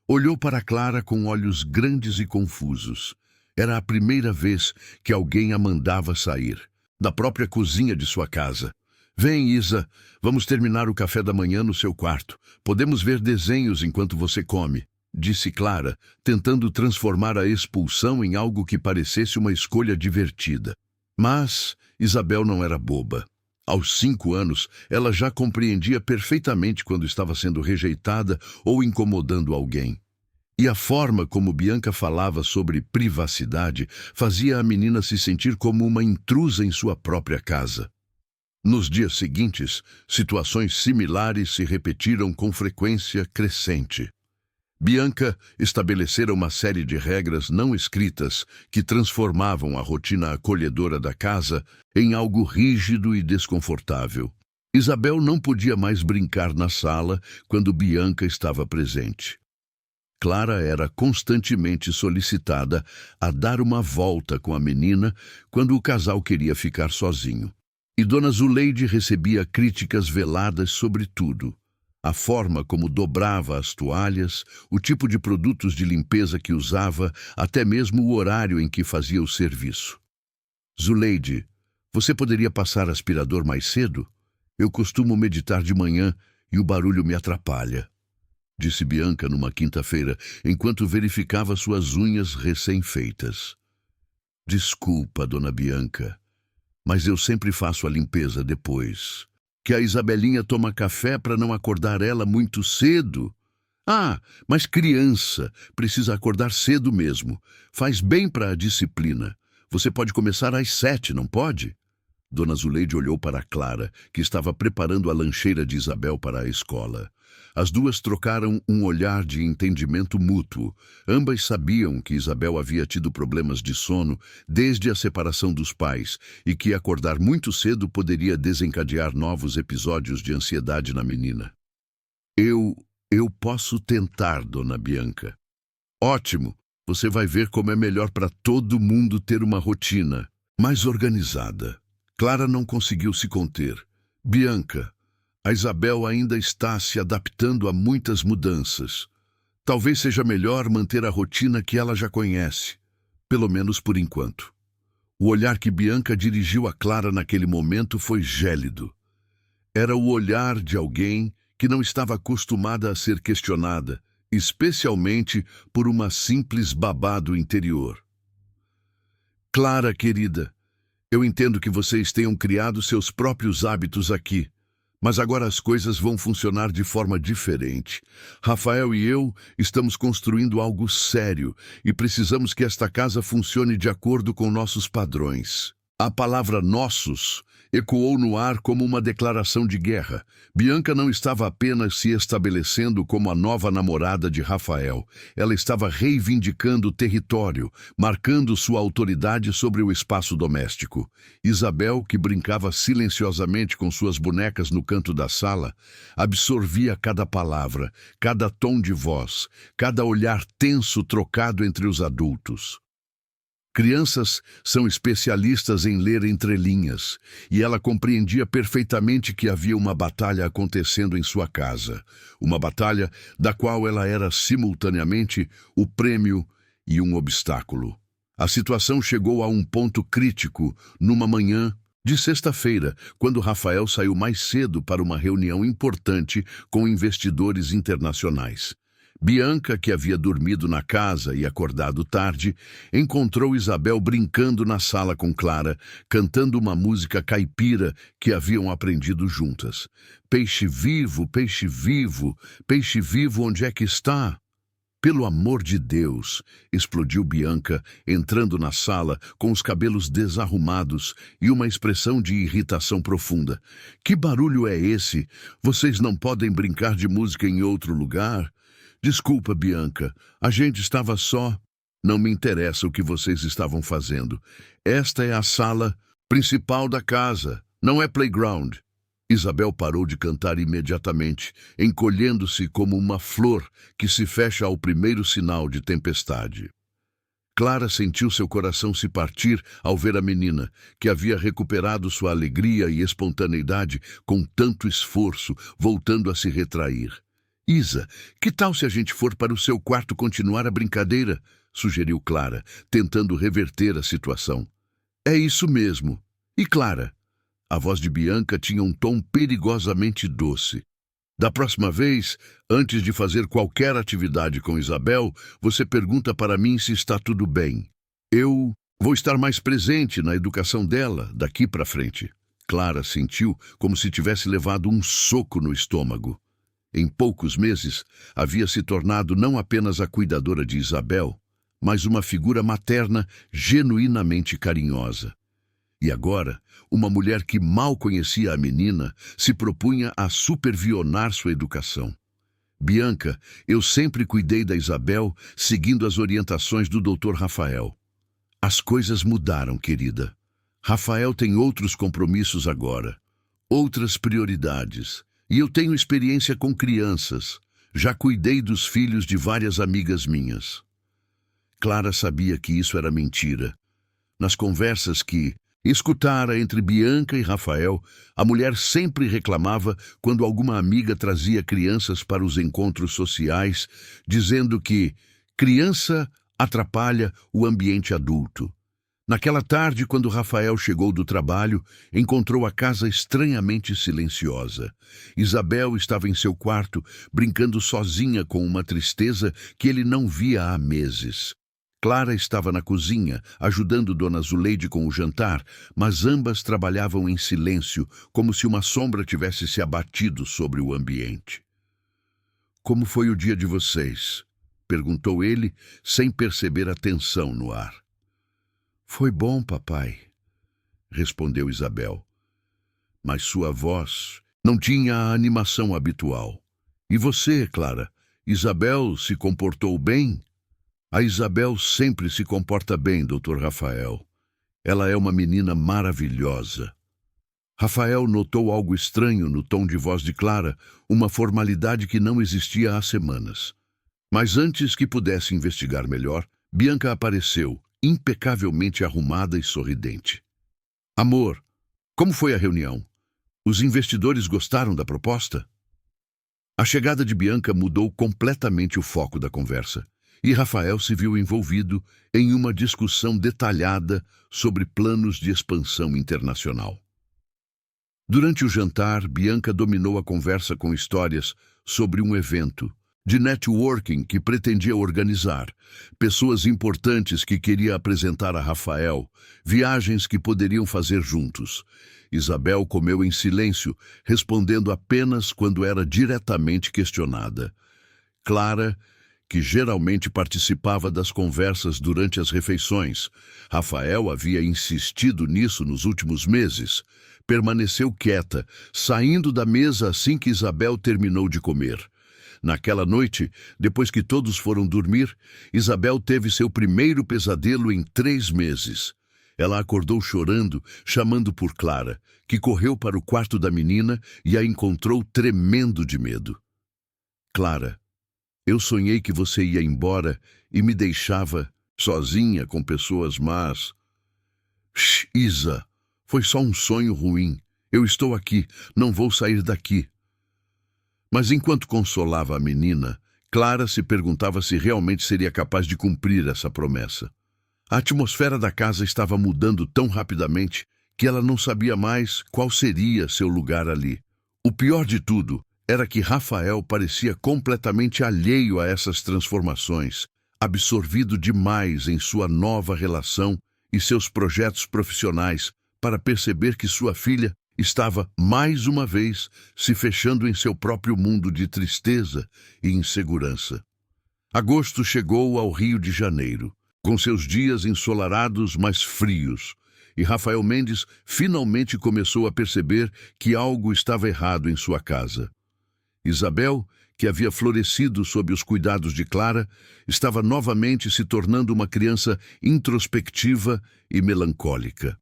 olhou para Clara com olhos grandes e confusos. Era a primeira vez que alguém a mandava sair, da própria cozinha de sua casa. "Vem, Isa, vamos terminar o café da manhã no seu quarto. Podemos ver desenhos enquanto você come", disse Clara, tentando transformar a expulsão em algo que parecesse uma escolha divertida. Mas Isabel não era boba. Aos 5 anos, ela já compreendia perfeitamente quando estava sendo rejeitada ou incomodando alguém. E a forma como Bianca falava sobre privacidade fazia a menina se sentir como uma intrusa em sua própria casa. Nos dias seguintes, situações similares se repetiram com frequência crescente. Bianca estabelecera uma série de regras não escritas que transformavam a rotina acolhedora da casa em algo rígido e desconfortável. Isabel não podia mais brincar na sala quando Bianca estava presente. Clara era constantemente solicitada a dar uma volta com a menina quando o casal queria ficar sozinho. E Dona Zuleide recebia críticas veladas sobre tudo. A forma como dobrava as toalhas, o tipo de produtos de limpeza que usava, até mesmo o horário em que fazia o serviço. "Zuleide, você poderia passar aspirador mais cedo? Eu costumo meditar de manhã e o barulho me atrapalha", disse Bianca numa quinta-feira, enquanto verificava suas unhas recém-feitas. "Desculpa, dona Bianca, mas eu sempre faço a limpeza depois. Que a Isabelinha toma café para não acordar ela muito cedo." "Ah, mas criança precisa acordar cedo mesmo. Faz bem para a disciplina. Você pode começar às 7, não pode?" Dona Zuleide olhou para Clara, que estava preparando a lancheira de Isabel para a escola. As duas trocaram um olhar de entendimento mútuo. Ambas sabiam que Isabel havia tido problemas de sono desde a separação dos pais e que acordar muito cedo poderia desencadear novos episódios de ansiedade na menina. Eu posso tentar, dona Bianca." "Ótimo! Você vai ver como é melhor para todo mundo ter uma rotina mais organizada." Clara não conseguiu se conter. "Bianca, a Isabel ainda está se adaptando a muitas mudanças. Talvez seja melhor manter a rotina que ela já conhece, pelo menos por enquanto." O olhar que Bianca dirigiu a Clara naquele momento foi gélido. Era o olhar de alguém que não estava acostumada a ser questionada especialmente por uma simples babá do interior. Clara, querida, eu entendo que vocês tenham criado seus próprios hábitos aqui, mas agora as coisas vão funcionar de forma diferente. Rafael e eu estamos construindo algo sério e precisamos que esta casa funcione de acordo com nossos padrões. A palavra nossos ecoou no ar como uma declaração de guerra. Bianca não estava apenas se estabelecendo como a nova namorada de Rafael. Ela estava reivindicando o território, marcando sua autoridade sobre o espaço doméstico. Isabel, que brincava silenciosamente com suas bonecas no canto da sala, absorvia cada palavra, cada tom de voz, cada olhar tenso trocado entre os adultos. Crianças são especialistas em ler entrelinhas, e ela compreendia perfeitamente que havia uma batalha acontecendo em sua casa. Uma batalha da qual ela era simultaneamente o prêmio e um obstáculo. A situação chegou a um ponto crítico numa manhã de sexta-feira, quando Rafael saiu mais cedo para uma reunião importante com investidores internacionais. Bianca, que havia dormido na casa e acordado tarde, encontrou Isabel brincando na sala com Clara, cantando uma música caipira que haviam aprendido juntas. Peixe vivo, onde é que está? Pelo amor de Deus, explodiu Bianca, entrando na sala com os cabelos desarrumados e uma expressão de irritação profunda. Que barulho é esse? Vocês não podem brincar de música em outro lugar? Desculpa, Bianca, a gente estava só. Não me interessa o que vocês estavam fazendo. Esta é a sala principal da casa, não é playground. Isabel parou de cantar imediatamente, encolhendo-se como uma flor que se fecha ao primeiro sinal de tempestade. Clara sentiu seu coração se partir ao ver a menina, que havia recuperado sua alegria e espontaneidade com tanto esforço, voltando a se retrair. Isa, que tal se a gente for para o seu quarto continuar a brincadeira? Sugeriu Clara, tentando reverter a situação. É isso mesmo. E Clara? A voz de Bianca tinha um tom perigosamente doce. Da próxima vez, antes de fazer qualquer atividade com Isabel, você pergunta para mim se está tudo bem. Eu vou estar mais presente na educação dela daqui para frente. Clara sentiu como se tivesse levado um soco no estômago. Em poucos meses, havia se tornado não apenas a cuidadora de Isabel, mas uma figura materna genuinamente carinhosa. E agora, uma mulher que mal conhecia a menina se propunha a supervisionar sua educação. Bianca, eu sempre cuidei da Isabel seguindo as orientações do Dr. Rafael. As coisas mudaram, querida. Rafael tem outros compromissos agora, outras prioridades. E eu tenho experiência com crianças. Já cuidei dos filhos de várias amigas minhas. Clara sabia que isso era mentira. Nas conversas que escutara entre Bianca e Rafael, a mulher sempre reclamava quando alguma amiga trazia crianças para os encontros sociais, dizendo que criança atrapalha o ambiente adulto. Naquela tarde, quando Rafael chegou do trabalho, encontrou a casa estranhamente silenciosa. Isabel estava em seu quarto, brincando sozinha com uma tristeza que ele não via há meses. Clara estava na cozinha, ajudando Dona Zuleide com o jantar, mas ambas trabalhavam em silêncio, como se uma sombra tivesse se abatido sobre o ambiente. "Como foi o dia de vocês?" perguntou ele, sem perceber a tensão no ar. "Foi bom, papai", respondeu Isabel. Mas sua voz não tinha a animação habitual. "E você, Clara? Isabel se comportou bem?" "A Isabel sempre se comporta bem, Dr. Rafael. Ela é uma menina maravilhosa." Rafael notou algo estranho no tom de voz de Clara, uma formalidade que não existia há semanas. Mas antes que pudesse investigar melhor, Bianca apareceu, impecavelmente arrumada e sorridente. "Amor, como foi a reunião? Os investidores gostaram da proposta?" A chegada de Bianca mudou completamente o foco da conversa, e Rafael se viu envolvido em uma discussão detalhada sobre planos de expansão internacional. Durante o jantar, Bianca dominou a conversa com histórias sobre um evento, de networking que pretendia organizar, pessoas importantes que queria apresentar a Rafael, viagens que poderiam fazer juntos. Isabel comeu em silêncio, respondendo apenas quando era diretamente questionada. Clara, que geralmente participava das conversas durante as refeições, Rafael havia insistido nisso nos últimos meses, permaneceu quieta, saindo da mesa assim que Isabel terminou de comer. Naquela noite, depois que todos foram dormir, Isabel teve seu primeiro pesadelo em 3 meses. Ela acordou chorando, chamando por Clara, que correu para o quarto da menina e a encontrou tremendo de medo. Clara, eu sonhei que você ia embora e me deixava sozinha com pessoas más. Shh, Isa, foi só um sonho ruim. Eu estou aqui, não vou sair daqui. Mas enquanto consolava a menina, Clara se perguntava se realmente seria capaz de cumprir essa promessa. A atmosfera da casa estava mudando tão rapidamente que ela não sabia mais qual seria seu lugar ali. O pior de tudo era que Rafael parecia completamente alheio a essas transformações, absorvido demais em sua nova relação e seus projetos profissionais para perceber que sua filha estava, mais uma vez, se fechando em seu próprio mundo de tristeza e insegurança. Agosto chegou ao Rio de Janeiro, com seus dias ensolarados, mas frios, e Rafael Mendes finalmente começou a perceber que algo estava errado em sua casa. Isabel, que havia florescido sob os cuidados de Clara, estava novamente se tornando uma criança introspectiva e melancólica.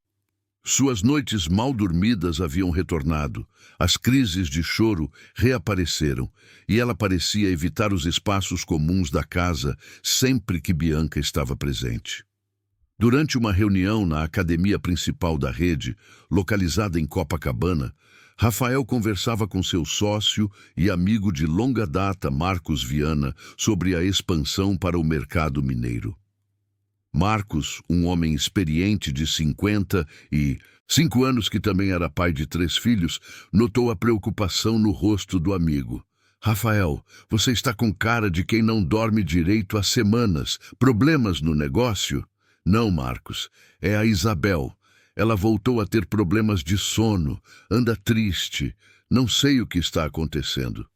Suas noites mal dormidas haviam retornado, as crises de choro reapareceram e ela parecia evitar os espaços comuns da casa sempre que Bianca estava presente. Durante uma reunião na academia principal da rede, localizada em Copacabana, Rafael conversava com seu sócio e amigo de longa data, Marcos Viana, sobre a expansão para o mercado mineiro. Marcos, um homem experiente de 55 anos que também era pai de 3 filhos, notou a preocupação no rosto do amigo. Rafael, você está com cara de quem não dorme direito há semanas. Problemas no negócio? Não, Marcos, é a Isabel. Ela voltou a ter problemas de sono, anda triste, não sei o que está acontecendo.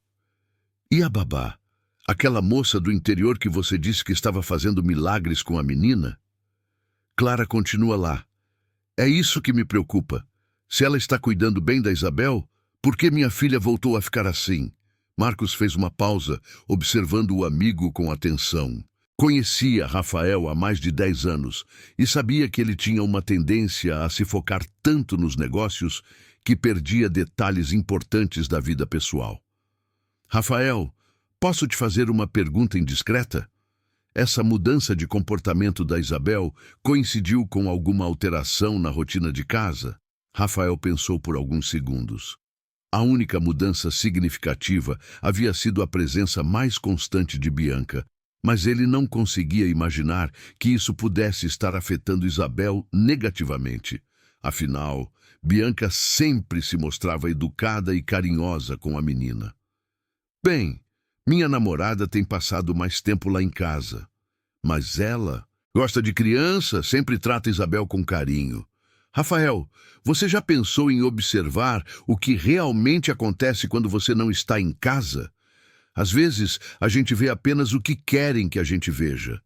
E a babá? Aquela moça do interior que você disse que estava fazendo milagres com a menina? Clara continua lá. É isso que me preocupa. Se ela está cuidando bem da Isabel, por que minha filha voltou a ficar assim? Marcos fez uma pausa, observando o amigo com atenção. Conhecia Rafael há mais de 10 anos e sabia que ele tinha uma tendência a se focar tanto nos negócios que perdia detalhes importantes da vida pessoal. Rafael, posso te fazer uma pergunta indiscreta? Essa mudança de comportamento da Isabel coincidiu com alguma alteração na rotina de casa? Rafael pensou por alguns segundos. A única mudança significativa havia sido a presença mais constante de Bianca, mas ele não conseguia imaginar que isso pudesse estar afetando Isabel negativamente. Afinal, Bianca sempre se mostrava educada e carinhosa com a menina. Bem, minha namorada tem passado mais tempo lá em casa. Mas ela gosta de criança, sempre trata Isabel com carinho. Rafael, você já pensou em observar o que realmente acontece quando você não está em casa? Às vezes, a gente vê apenas o que querem que a gente veja.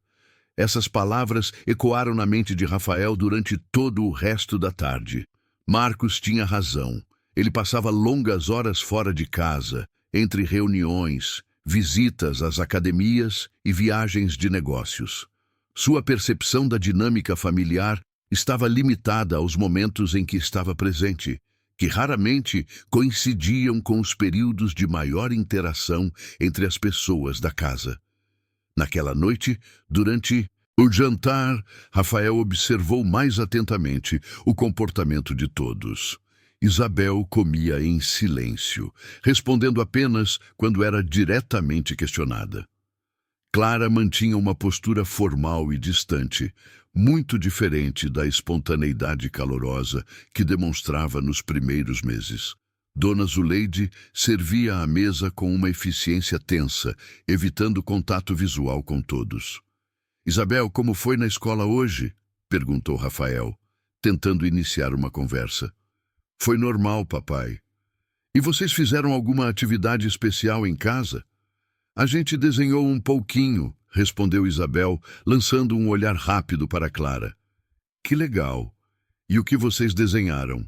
Essas palavras ecoaram na mente de Rafael durante todo o resto da tarde. Marcos tinha razão. Ele passava longas horas fora de casa, entre reuniões, visitas às academias e viagens de negócios. Sua percepção da dinâmica familiar estava limitada aos momentos em que estava presente, que raramente coincidiam com os períodos de maior interação entre as pessoas da casa. Naquela noite, durante o jantar, Rafael observou mais atentamente o comportamento de todos. Isabel comia em silêncio, respondendo apenas quando era diretamente questionada. Clara mantinha uma postura formal e distante, muito diferente da espontaneidade calorosa que demonstrava nos primeiros meses. Dona Zuleide servia à mesa com uma eficiência tensa, evitando contato visual com todos. Isabel, como foi na escola hoje? Perguntou Rafael, tentando iniciar uma conversa. Foi normal, papai. E vocês fizeram alguma atividade especial em casa? A gente desenhou um pouquinho, respondeu Isabel, lançando um olhar rápido para Clara. Que legal. E o que vocês desenharam?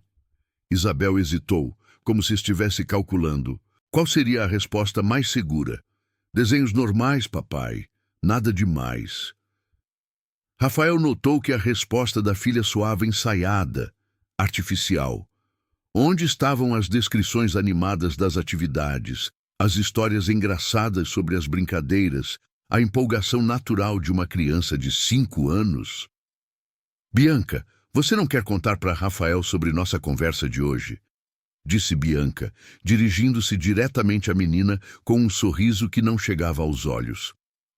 Isabel hesitou, como se estivesse calculando. Qual seria a resposta mais segura? Desenhos normais, papai. Nada demais. Rafael notou que a resposta da filha soava ensaiada, artificial. Onde estavam as descrições animadas das atividades, as histórias engraçadas sobre as brincadeiras, a empolgação natural de uma criança de 5 anos? Bianca, você não quer contar para Rafael sobre nossa conversa de hoje? Disse Bianca, dirigindo-se diretamente à menina com um sorriso que não chegava aos olhos.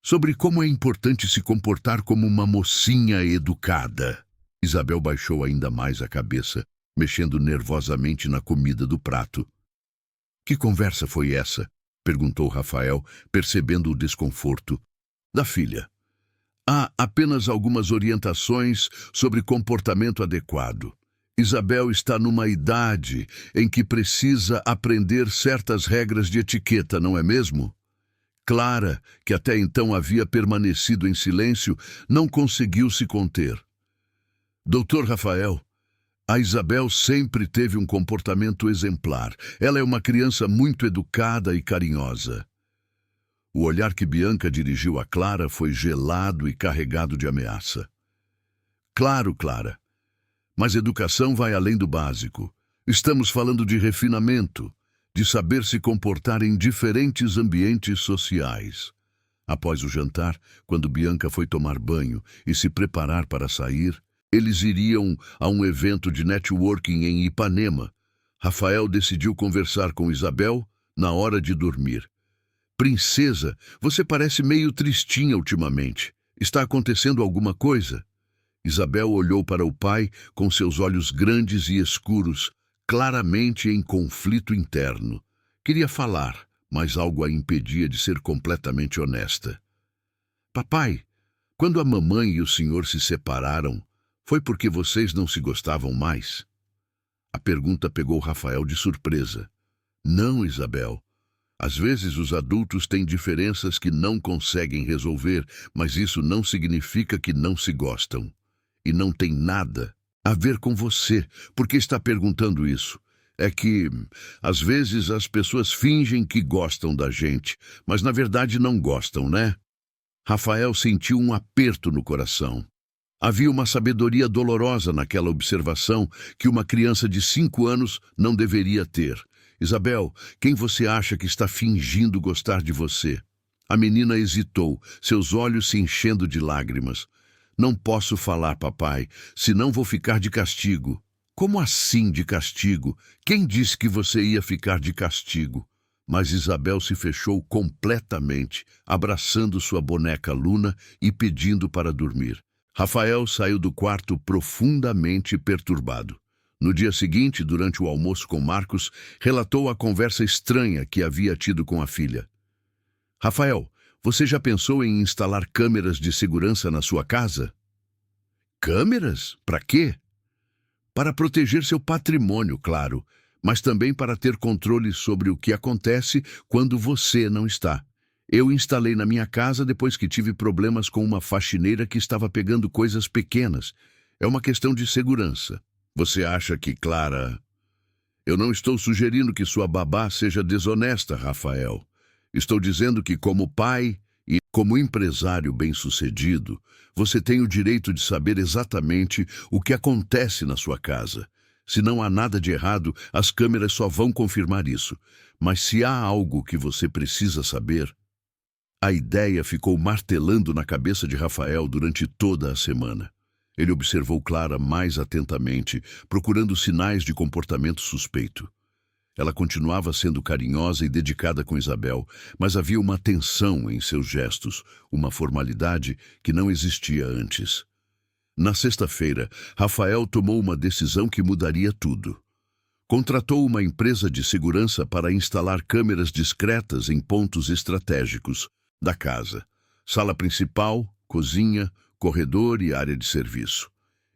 Sobre como é importante se comportar como uma mocinha educada. Isabel baixou ainda mais a cabeça, mexendo nervosamente na comida do prato. Que conversa foi essa? Perguntou Rafael, percebendo o desconforto da filha. Há apenas algumas orientações sobre comportamento adequado. Isabel está numa idade em que precisa aprender certas regras de etiqueta, não é mesmo? Clara, que até então havia permanecido em silêncio, não conseguiu se conter. Doutor Rafael, a Isabel sempre teve um comportamento exemplar. Ela é uma criança muito educada e carinhosa. O olhar que Bianca dirigiu a Clara foi gelado e carregado de ameaça. Claro, Clara. Mas educação vai além do básico. Estamos falando de refinamento, de saber se comportar em diferentes ambientes sociais. Após o jantar, quando Bianca foi tomar banho e se preparar para sair, eles iriam a um evento de networking em Ipanema. Rafael decidiu conversar com Isabel na hora de dormir. Princesa, você parece meio tristinha ultimamente. Está acontecendo alguma coisa? Isabel olhou para o pai com seus olhos grandes e escuros, claramente em conflito interno. Queria falar, mas algo a impedia de ser completamente honesta. Papai, quando a mamãe e o senhor se separaram, foi porque vocês não se gostavam mais? A pergunta pegou Rafael de surpresa. Não, Isabel. Às vezes os adultos têm diferenças que não conseguem resolver, mas isso não significa que não se gostam. E não tem nada a ver com você. Por que está perguntando isso? É que, às vezes, as pessoas fingem que gostam da gente, mas na verdade não gostam, né? Rafael sentiu um aperto no coração. Havia uma sabedoria dolorosa naquela observação que uma criança de 5 anos não deveria ter. Isabel, quem você acha que está fingindo gostar de você? A menina hesitou, seus olhos se enchendo de lágrimas. Não posso falar, papai, senão vou ficar de castigo. Como assim de castigo? Quem disse que você ia ficar de castigo? Mas Isabel se fechou completamente, abraçando sua boneca Luna e pedindo para dormir. Rafael saiu do quarto profundamente perturbado. No dia seguinte, durante o almoço com Marcos, relatou a conversa estranha que havia tido com a filha. Rafael, você já pensou em instalar câmeras de segurança na sua casa? Câmeras? Para quê? Para proteger seu patrimônio, claro, mas também para ter controle sobre o que acontece quando você não está. Eu instalei na minha casa depois que tive problemas com uma faxineira que estava pegando coisas pequenas. É uma questão de segurança. Você acha que Clara... Eu não estou sugerindo que sua babá seja desonesta, Rafael. Estou dizendo que, como pai e como empresário bem-sucedido, você tem o direito de saber exatamente o que acontece na sua casa. Se não há nada de errado, as câmeras só vão confirmar isso. Mas se há algo que você precisa saber... A ideia ficou martelando na cabeça de Rafael durante toda a semana. Ele observou Clara mais atentamente, procurando sinais de comportamento suspeito. Ela continuava sendo carinhosa e dedicada com Isabel, mas havia uma tensão em seus gestos, uma formalidade que não existia antes. Na sexta-feira, Rafael tomou uma decisão que mudaria tudo. Contratou uma empresa de segurança para instalar câmeras discretas em pontos estratégicos da casa: sala principal, cozinha, corredor e área de serviço.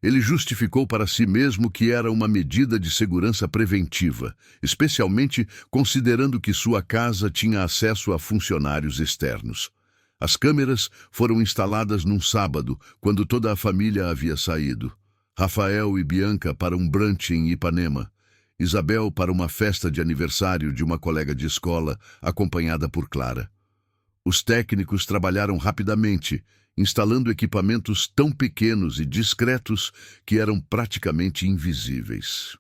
Ele justificou para si mesmo que era uma medida de segurança preventiva, especialmente considerando que sua casa tinha acesso a funcionários externos. As câmeras foram instaladas num sábado, quando toda a família havia saído. Rafael e Bianca para um brunch em Ipanema. Isabel para uma festa de aniversário de uma colega de escola, acompanhada por Clara. Os técnicos trabalharam rapidamente, instalando equipamentos tão pequenos e discretos que eram praticamente invisíveis.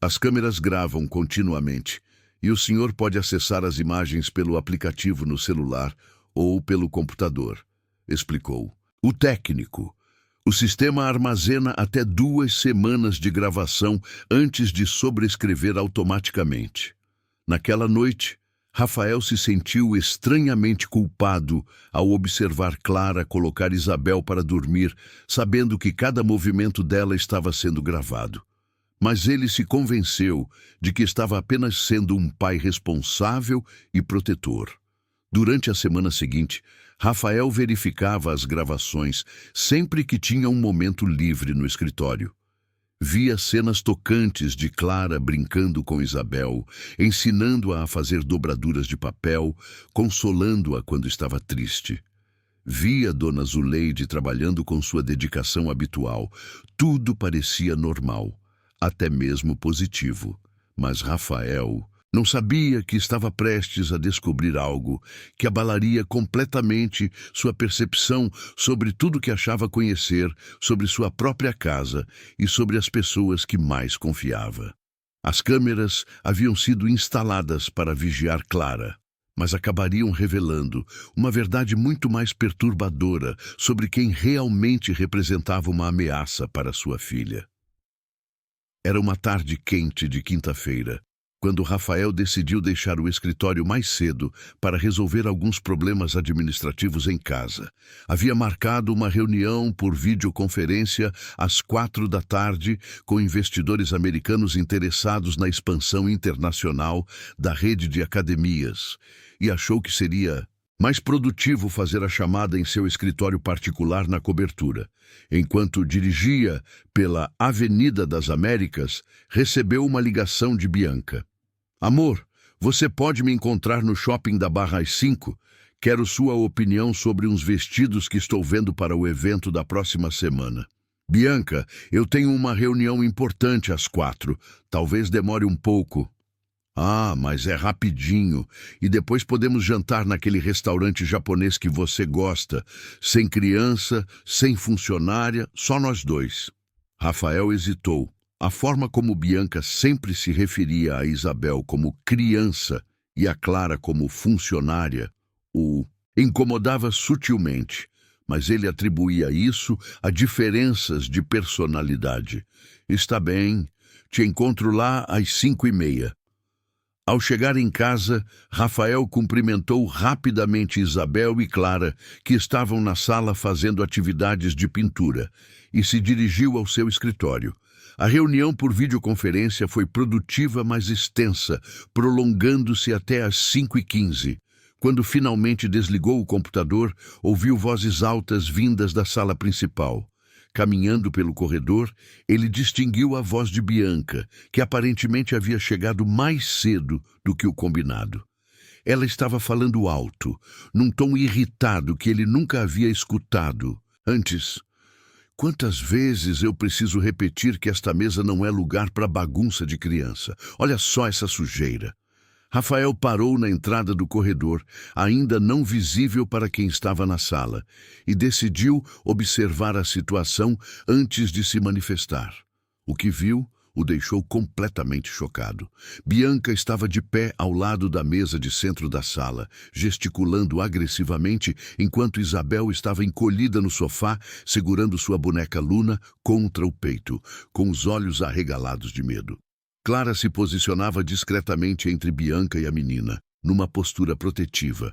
As câmeras gravam continuamente, e o senhor pode acessar as imagens pelo aplicativo no celular ou pelo computador, explicou o técnico. O sistema armazena até 2 semanas de gravação antes de sobrescrever automaticamente. Naquela noite, Rafael se sentiu estranhamente culpado ao observar Clara colocar Isabel para dormir, sabendo que cada movimento dela estava sendo gravado. Mas ele se convenceu de que estava apenas sendo um pai responsável e protetor. Durante a semana seguinte, Rafael verificava as gravações sempre que tinha um momento livre no escritório. Via cenas tocantes de Clara brincando com Isabel, ensinando-a a fazer dobraduras de papel, consolando-a quando estava triste. Via Dona Zuleide trabalhando com sua dedicação habitual. Tudo parecia normal, até mesmo positivo. Mas Rafael não sabia que estava prestes a descobrir algo que abalaria completamente sua percepção sobre tudo que achava conhecer sobre sua própria casa e sobre as pessoas que mais confiava. As câmeras haviam sido instaladas para vigiar Clara, mas acabariam revelando uma verdade muito mais perturbadora sobre quem realmente representava uma ameaça para sua filha. Era uma tarde quente de quinta-feira, quando Rafael decidiu deixar o escritório mais cedo para resolver alguns problemas administrativos em casa. Havia marcado uma reunião por videoconferência às 4 da tarde com investidores americanos interessados na expansão internacional da rede de academias e achou que seria mais produtivo fazer a chamada em seu escritório particular na cobertura. Enquanto dirigia pela Avenida das Américas, recebeu uma ligação de Bianca. Amor, você pode me encontrar no shopping da Barra às 5? Quero sua opinião sobre uns vestidos que estou vendo para o evento da próxima semana. Bianca, eu tenho uma reunião importante às 4. Talvez demore um pouco. Ah, mas é rapidinho. E depois podemos jantar naquele restaurante japonês que você gosta. Sem criança, sem funcionária, só nós dois. Rafael hesitou. A forma como Bianca sempre se referia a Isabel como criança e a Clara como funcionária o incomodava sutilmente, mas ele atribuía isso a diferenças de personalidade. Está bem, te encontro lá às 5:30. Ao chegar em casa, Rafael cumprimentou rapidamente Isabel e Clara, que estavam na sala fazendo atividades de pintura, e se dirigiu ao seu escritório. A reunião por videoconferência foi produtiva, mas extensa, prolongando-se até às 5:15. Quando finalmente desligou o computador, ouviu vozes altas vindas da sala principal. Caminhando pelo corredor, ele distinguiu a voz de Bianca, que aparentemente havia chegado mais cedo do que o combinado. Ela estava falando alto, num tom irritado que ele nunca havia escutado antes. Quantas vezes eu preciso repetir que esta mesa não é lugar para bagunça de criança? Olha só essa sujeira. Rafael parou na entrada do corredor, ainda não visível para quem estava na sala, e decidiu observar a situação antes de se manifestar. O que viu o deixou completamente chocado. Bianca estava de pé ao lado da mesa de centro da sala, gesticulando agressivamente, enquanto Isabel estava encolhida no sofá, segurando sua boneca Luna contra o peito, com os olhos arregalados de medo. Clara se posicionava discretamente entre Bianca e a menina, numa postura protetiva.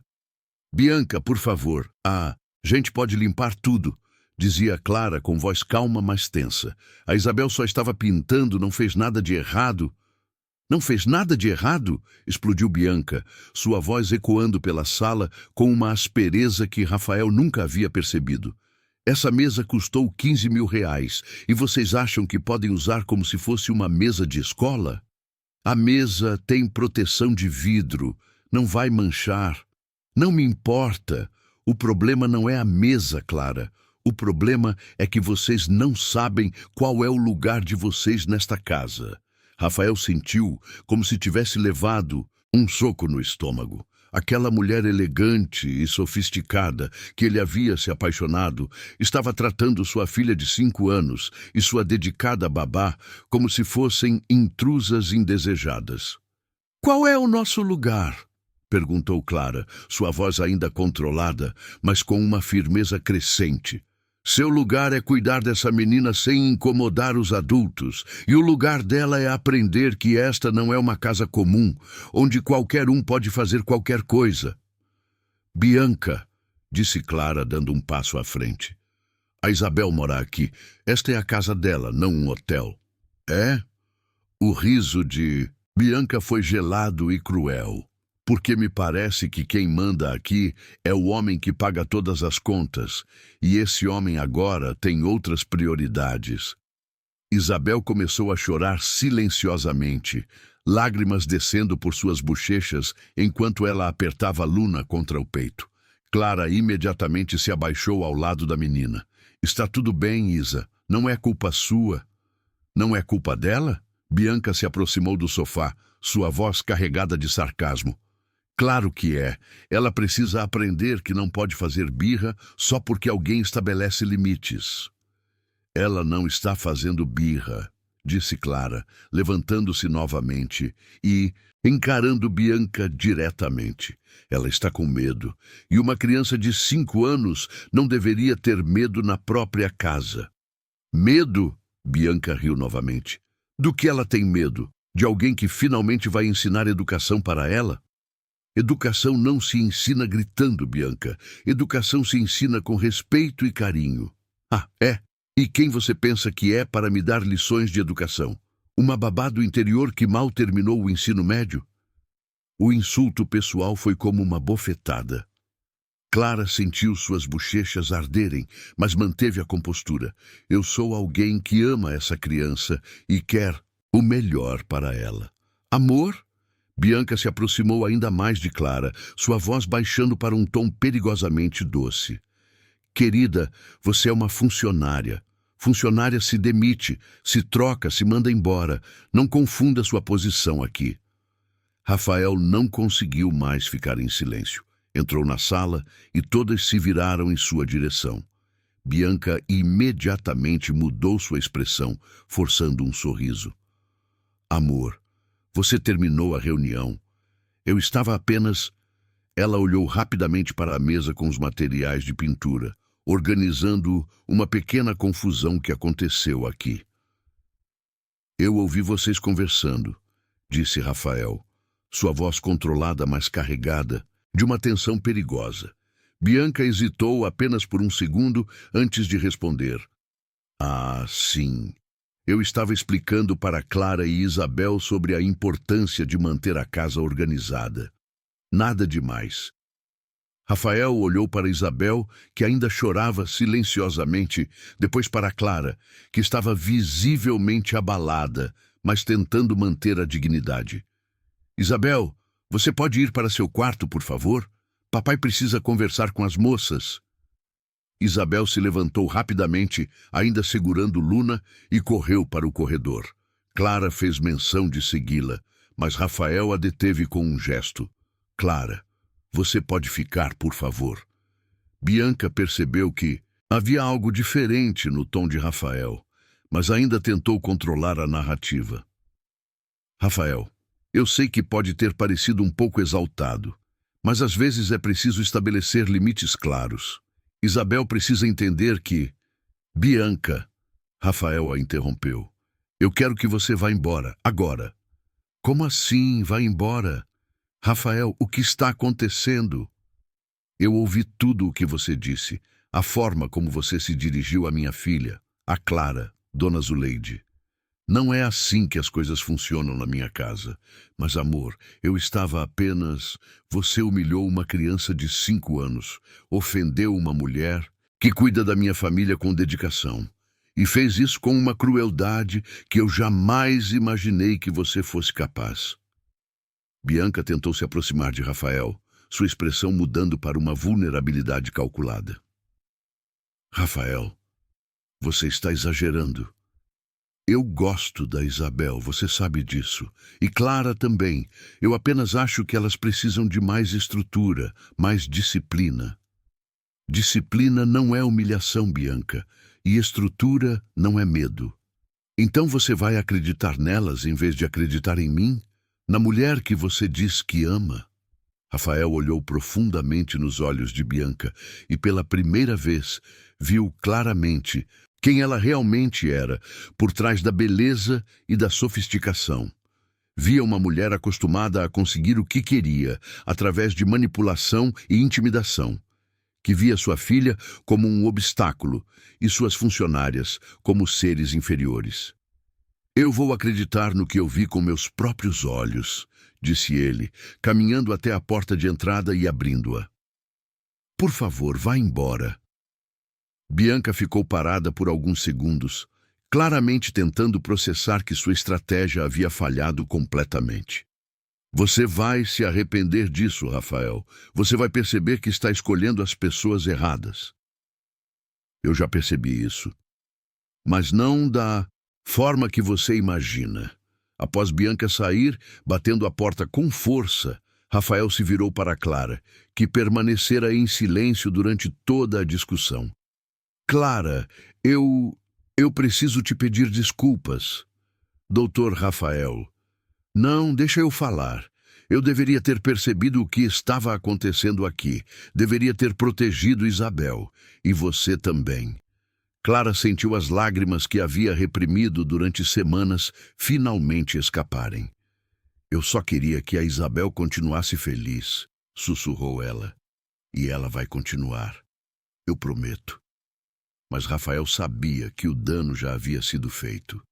Bianca, por favor. A gente pode limpar tudo, dizia Clara com voz calma, mas tensa. A Isabel só estava pintando, não fez nada de errado. Não fez nada de errado? Explodiu Bianca, sua voz ecoando pela sala com uma aspereza que Rafael nunca havia percebido. Essa mesa custou 15 mil reais e vocês acham que podem usar como se fosse uma mesa de escola? A mesa tem proteção de vidro, não vai manchar. Não me importa. O problema não é a mesa, Clara. O problema é que vocês não sabem qual é o lugar de vocês nesta casa. Rafael sentiu como se tivesse levado um soco no estômago. Aquela mulher elegante e sofisticada que ele havia se apaixonado estava tratando sua filha de 5 anos e sua dedicada babá como se fossem intrusas indesejadas. "Qual é o nosso lugar?" perguntou Clara, sua voz ainda controlada, mas com uma firmeza crescente. "Seu lugar é cuidar dessa menina sem incomodar os adultos, e o lugar dela é aprender que esta não é uma casa comum, onde qualquer um pode fazer qualquer coisa." "Bianca", disse Clara, dando um passo à frente. "A Isabel mora aqui. Esta é a casa dela, não um hotel." "É?" O riso de Bianca foi gelado e cruel. "Porque me parece que quem manda aqui é o homem que paga todas as contas, e esse homem agora tem outras prioridades." Isabel começou a chorar silenciosamente, lágrimas descendo por suas bochechas enquanto ela apertava Luna contra o peito. Clara imediatamente se abaixou ao lado da menina. "Está tudo bem, Isa. Não é culpa sua." "Não é culpa dela?" Bianca se aproximou do sofá, sua voz carregada de sarcasmo. "Claro que é. Ela precisa aprender que não pode fazer birra só porque alguém estabelece limites." "Ela não está fazendo birra", disse Clara, levantando-se novamente e encarando Bianca diretamente. "Ela está com medo, e uma criança de 5 anos não deveria ter medo na própria casa." "Medo?" Bianca riu novamente. "Do que ela tem medo? De alguém que finalmente vai ensinar educação para ela?" "Educação não se ensina gritando, Bianca. Educação se ensina com respeito e carinho." "Ah, é? E quem você pensa que é para me dar lições de educação? Uma babá do interior que mal terminou o ensino médio?" O insulto pessoal foi como uma bofetada. Clara sentiu suas bochechas arderem, mas manteve a compostura. "Eu sou alguém que ama essa criança e quer o melhor para ela." "Amor?" Bianca se aproximou ainda mais de Clara, sua voz baixando para um tom perigosamente doce. "Querida, você é uma funcionária. Funcionária se demite, se troca, se manda embora. Não confunda sua posição aqui." Rafael não conseguiu mais ficar em silêncio. Entrou na sala e todas se viraram em sua direção. Bianca imediatamente mudou sua expressão, forçando um sorriso. "Amor, você terminou a reunião. Eu estava apenas..." Ela olhou rapidamente para a mesa com os materiais de pintura, organizando uma pequena confusão que aconteceu aqui. "Eu ouvi vocês conversando", disse Rafael, sua voz controlada, mas carregada de uma tensão perigosa. Bianca hesitou apenas por um segundo antes de responder. "Ah, sim. Eu estava explicando para Clara e Isabel sobre a importância de manter a casa organizada. Nada demais." Rafael olhou para Isabel, que ainda chorava silenciosamente, depois para Clara, que estava visivelmente abalada, mas tentando manter a dignidade. "Isabel, você pode ir para seu quarto, por favor? Papai precisa conversar com as moças." Isabel se levantou rapidamente, ainda segurando Luna, e correu para o corredor. Clara fez menção de segui-la, mas Rafael a deteve com um gesto. "Clara, você pode ficar, por favor." Bianca percebeu que havia algo diferente no tom de Rafael, mas ainda tentou controlar a narrativa. "Rafael, eu sei que pode ter parecido um pouco exaltado, mas às vezes é preciso estabelecer limites claros. Isabel precisa entender que..." "Bianca", Rafael a interrompeu. "Eu quero que você vá embora, agora." "Como assim, vá embora? Rafael, o que está acontecendo?" "Eu ouvi tudo o que você disse, a forma como você se dirigiu à minha filha, a Clara, Dona Zuleide." Não é assim que as coisas funcionam na minha casa. Mas, amor, eu estava apenas... Você humilhou uma criança de 5 anos, ofendeu uma mulher que cuida da minha família com dedicação. E fez isso com uma crueldade que eu jamais imaginei que você fosse capaz. Bianca tentou se aproximar de Rafael, sua expressão mudando para uma vulnerabilidade calculada. Rafael, você está exagerando. Eu gosto da Isabel, você sabe disso. E Clara também. Eu apenas acho que elas precisam de mais estrutura, mais disciplina. Disciplina não é humilhação, Bianca, e estrutura não é medo. Então você vai acreditar nelas em vez de acreditar em mim? Na mulher que você diz que ama? Rafael olhou profundamente nos olhos de Bianca e pela primeira vez viu claramente quem ela realmente era, por trás da beleza e da sofisticação. Via uma mulher acostumada a conseguir o que queria, através de manipulação e intimidação, que via sua filha como um obstáculo e suas funcionárias como seres inferiores. Eu vou acreditar no que eu vi com meus próprios olhos, disse ele, caminhando até a porta de entrada e abrindo-a. Por favor, vá embora. Bianca ficou parada por alguns segundos, claramente tentando processar que sua estratégia havia falhado completamente. Você vai se arrepender disso, Rafael. Você vai perceber que está escolhendo as pessoas erradas. Eu já percebi isso. Mas não da forma que você imagina. Após Bianca sair, batendo a porta com força, Rafael se virou para Clara, que permanecera em silêncio durante toda a discussão. Clara, eu preciso te pedir desculpas. Doutor Rafael. Não, deixa eu falar. Eu deveria ter percebido o que estava acontecendo aqui. Deveria ter protegido Isabel. E você também. Clara sentiu as lágrimas que havia reprimido durante semanas finalmente escaparem. Eu só queria que a Isabel continuasse feliz, sussurrou ela. E ela vai continuar. Eu prometo. Mas Rafael sabia que o dano já havia sido feito.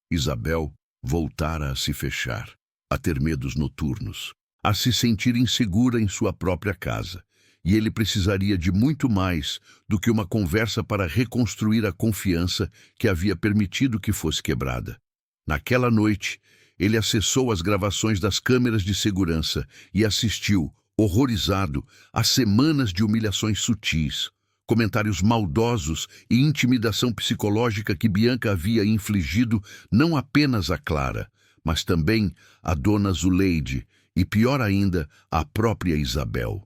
Isabel voltara a se fechar, a ter medos noturnos, a se sentir insegura em sua própria casa. E ele precisaria de muito mais do que uma conversa para reconstruir a confiança que havia permitido que fosse quebrada. Naquela noite, ele acessou as gravações das câmeras de segurança e assistiu, horrorizado, a semanas de humilhações sutis, comentários maldosos e intimidação psicológica que Bianca havia infligido não apenas a Clara, mas também a dona Zuleide e, pior ainda, a própria Isabel.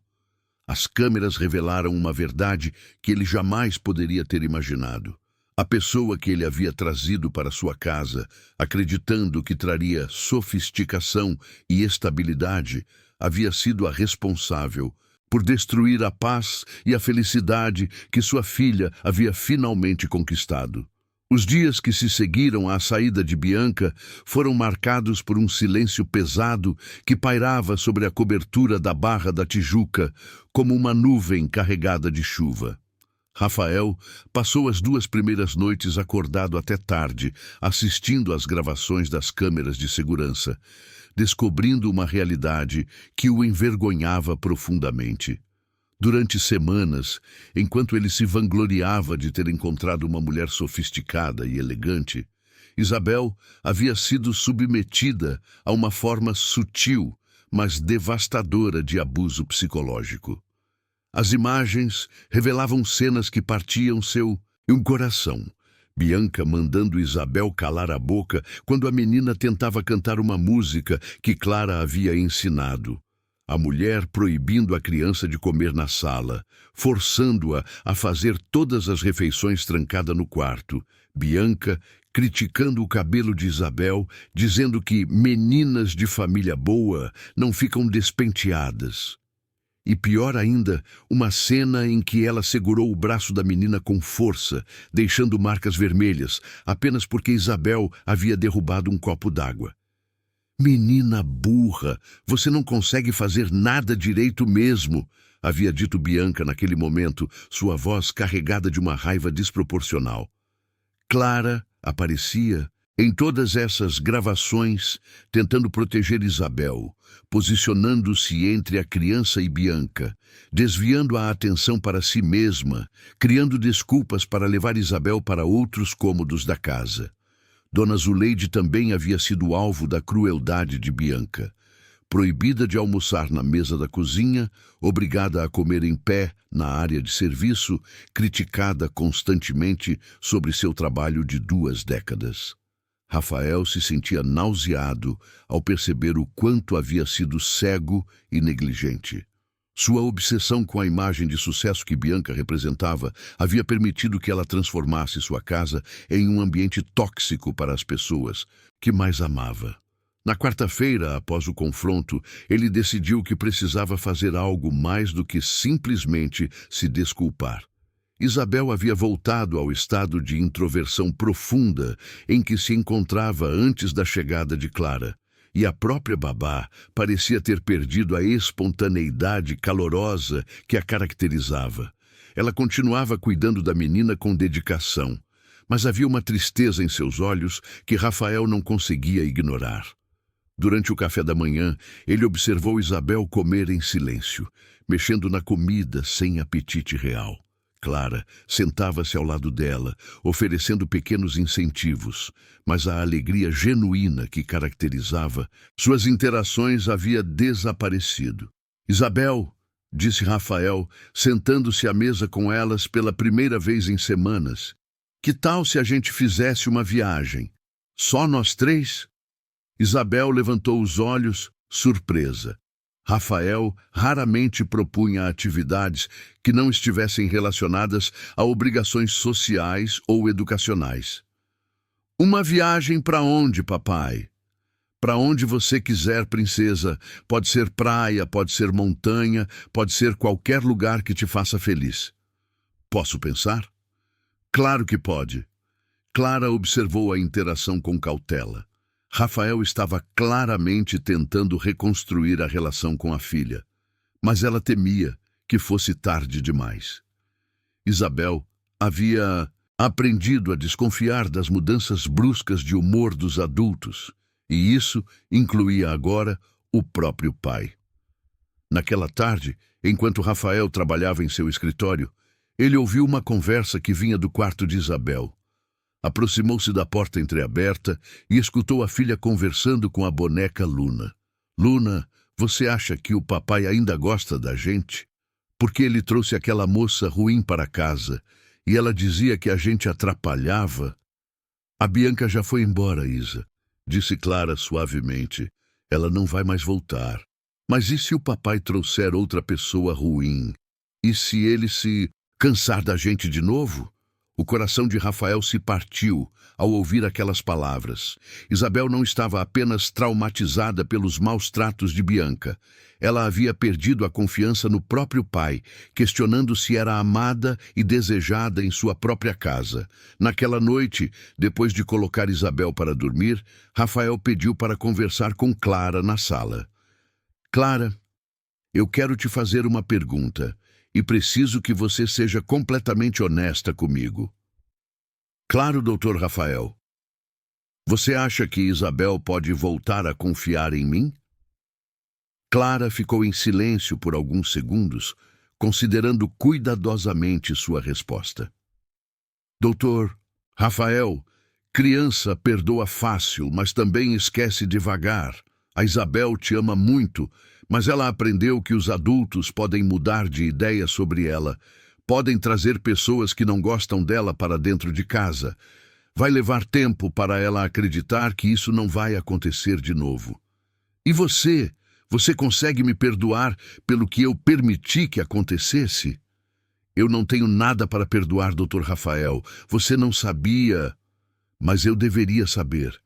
As câmeras revelaram uma verdade que ele jamais poderia ter imaginado. A pessoa que ele havia trazido para sua casa, acreditando que traria sofisticação e estabilidade, havia sido a responsável por destruir a paz e a felicidade que sua filha havia finalmente conquistado. Os dias que se seguiram à saída de Bianca foram marcados por um silêncio pesado que pairava sobre a cobertura da Barra da Tijuca como uma nuvem carregada de chuva. Rafael passou as 2 primeiras noites acordado até tarde, assistindo às gravações das câmeras de segurança, descobrindo uma realidade que o envergonhava profundamente. Durante semanas, enquanto ele se vangloriava de ter encontrado uma mulher sofisticada e elegante, Isabel havia sido submetida a uma forma sutil, mas devastadora de abuso psicológico. As imagens revelavam cenas que partiam seu coração. Bianca mandando Isabel calar a boca quando a menina tentava cantar uma música que Clara havia ensinado. A mulher proibindo a criança de comer na sala, forçando-a a fazer todas as refeições trancada no quarto. Bianca criticando o cabelo de Isabel, dizendo que meninas de família boa não ficam despenteadas. E pior ainda, uma cena em que ela segurou o braço da menina com força, deixando marcas vermelhas, apenas porque Isabel havia derrubado um copo d'água. Menina burra, você não consegue fazer nada direito mesmo, havia dito Bianca naquele momento, sua voz carregada de uma raiva desproporcional. Clara aparecia Em todas essas gravações, tentando proteger Isabel, posicionando-se entre a criança e Bianca, desviando a atenção para si mesma, criando desculpas para levar Isabel para outros cômodos da casa. Dona Zuleide também havia sido alvo da crueldade de Bianca. Proibida de almoçar na mesa da cozinha, obrigada a comer em pé na área de serviço, criticada constantemente sobre seu trabalho de 2 décadas. Rafael se sentia nauseado ao perceber o quanto havia sido cego e negligente. Sua obsessão com a imagem de sucesso que Bianca representava havia permitido que ela transformasse sua casa em um ambiente tóxico para as pessoas que mais amava. Na quarta-feira, após o confronto, ele decidiu que precisava fazer algo mais do que simplesmente se desculpar. Isabel havia voltado ao estado de introversão profunda em que se encontrava antes da chegada de Clara, e a própria babá parecia ter perdido a espontaneidade calorosa que a caracterizava. Ela continuava cuidando da menina com dedicação, mas havia uma tristeza em seus olhos que Rafael não conseguia ignorar. Durante o café da manhã, ele observou Isabel comer em silêncio, mexendo na comida sem apetite real. Clara sentava-se ao lado dela, oferecendo pequenos incentivos, mas a alegria genuína que caracterizava suas interações havia desaparecido. "Isabel", disse Rafael, sentando-se à mesa com elas pela primeira vez em semanas, "que tal se a gente fizesse uma viagem? Só nós 3? Isabel levantou os olhos, surpresa. Rafael raramente propunha atividades que não estivessem relacionadas a obrigações sociais ou educacionais. "Uma viagem para onde, papai?" "Para onde você quiser, princesa. Pode ser praia, pode ser montanha, pode ser qualquer lugar que te faça feliz." "Posso pensar?" "Claro que pode." Clara observou a interação com cautela. Rafael estava claramente tentando reconstruir a relação com a filha, mas ela temia que fosse tarde demais. Isabel havia aprendido a desconfiar das mudanças bruscas de humor dos adultos, e isso incluía agora o próprio pai. Naquela tarde, enquanto Rafael trabalhava em seu escritório, ele ouviu uma conversa que vinha do quarto de Isabel. Aproximou-se da porta entreaberta e escutou a filha conversando com a boneca Luna. "Luna, você acha que o papai ainda gosta da gente? Porque ele trouxe aquela moça ruim para casa e ela dizia que a gente atrapalhava." "A Bianca já foi embora, Isa", disse Clara suavemente. "Ela não vai mais voltar. Mas e se o papai trouxer outra pessoa ruim? E se ele se cansar da gente de novo?" O coração de Rafael se partiu ao ouvir aquelas palavras. Isabel não estava apenas traumatizada pelos maus tratos de Bianca. Ela havia perdido a confiança no próprio pai, questionando se era amada e desejada em sua própria casa. Naquela noite, depois de colocar Isabel para dormir, Rafael pediu para conversar com Clara na sala. "Clara, eu quero te fazer uma pergunta. E preciso que você seja completamente honesta comigo." "Claro, doutor Rafael." "Você acha que Isabel pode voltar a confiar em mim?" Clara ficou em silêncio por alguns segundos, considerando cuidadosamente sua resposta. "Doutor Rafael, criança perdoa fácil, mas também esquece devagar. A Isabel te ama muito, mas ela aprendeu que os adultos podem mudar de ideia sobre ela, podem trazer pessoas que não gostam dela para dentro de casa. Vai levar tempo para ela acreditar que isso não vai acontecer de novo. E você? Você consegue me perdoar pelo que eu permiti que acontecesse?" "Eu não tenho nada para perdoar, doutor Rafael. Você não sabia, mas eu deveria saber.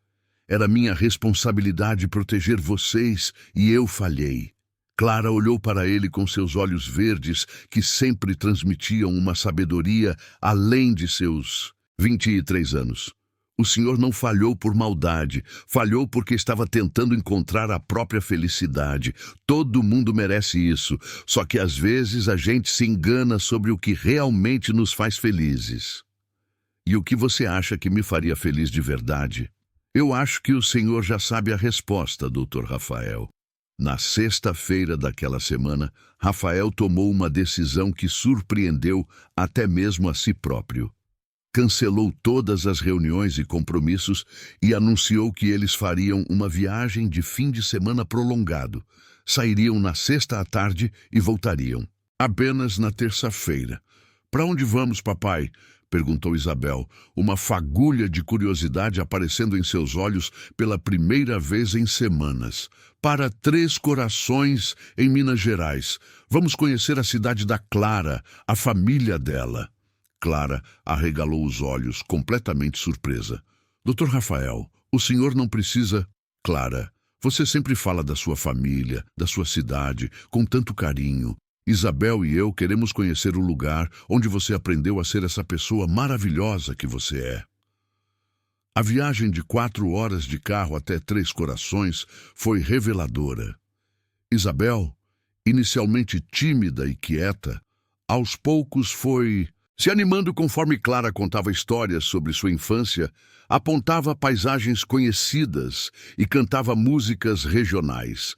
Era minha responsabilidade proteger vocês e eu falhei." Clara olhou para ele com seus olhos verdes, que sempre transmitiam uma sabedoria além de seus 23 anos. "O senhor não falhou por maldade, falhou porque estava tentando encontrar a própria felicidade. Todo mundo merece isso, só que às vezes a gente se engana sobre o que realmente nos faz felizes." "E o que você acha que me faria feliz de verdade?" Eu acho que o senhor já sabe a resposta, Dr. Rafael. Na sexta-feira daquela semana, Rafael tomou uma decisão que surpreendeu até mesmo a si próprio. Cancelou todas as reuniões e compromissos e anunciou que eles fariam uma viagem de fim de semana prolongado. Sairiam na sexta à tarde e voltariam apenas na terça-feira. "Para onde vamos, papai?" perguntou Isabel, uma fagulha de curiosidade aparecendo em seus olhos pela primeira vez em semanas. "Para Três Corações, em Minas Gerais. Vamos conhecer a cidade da Clara, a família dela." Clara arregalou os olhos, completamente surpresa. "Dr. Rafael, o senhor não precisa..." "Clara, você sempre fala da sua família, da sua cidade, com tanto carinho. Isabel e eu queremos conhecer o lugar onde você aprendeu a ser essa pessoa maravilhosa que você é." A viagem de 4 horas de carro até Três Corações foi reveladora. Isabel, inicialmente tímida e quieta, aos poucos foi se animando conforme Clara contava histórias sobre sua infância, apontava paisagens conhecidas e cantava músicas regionais.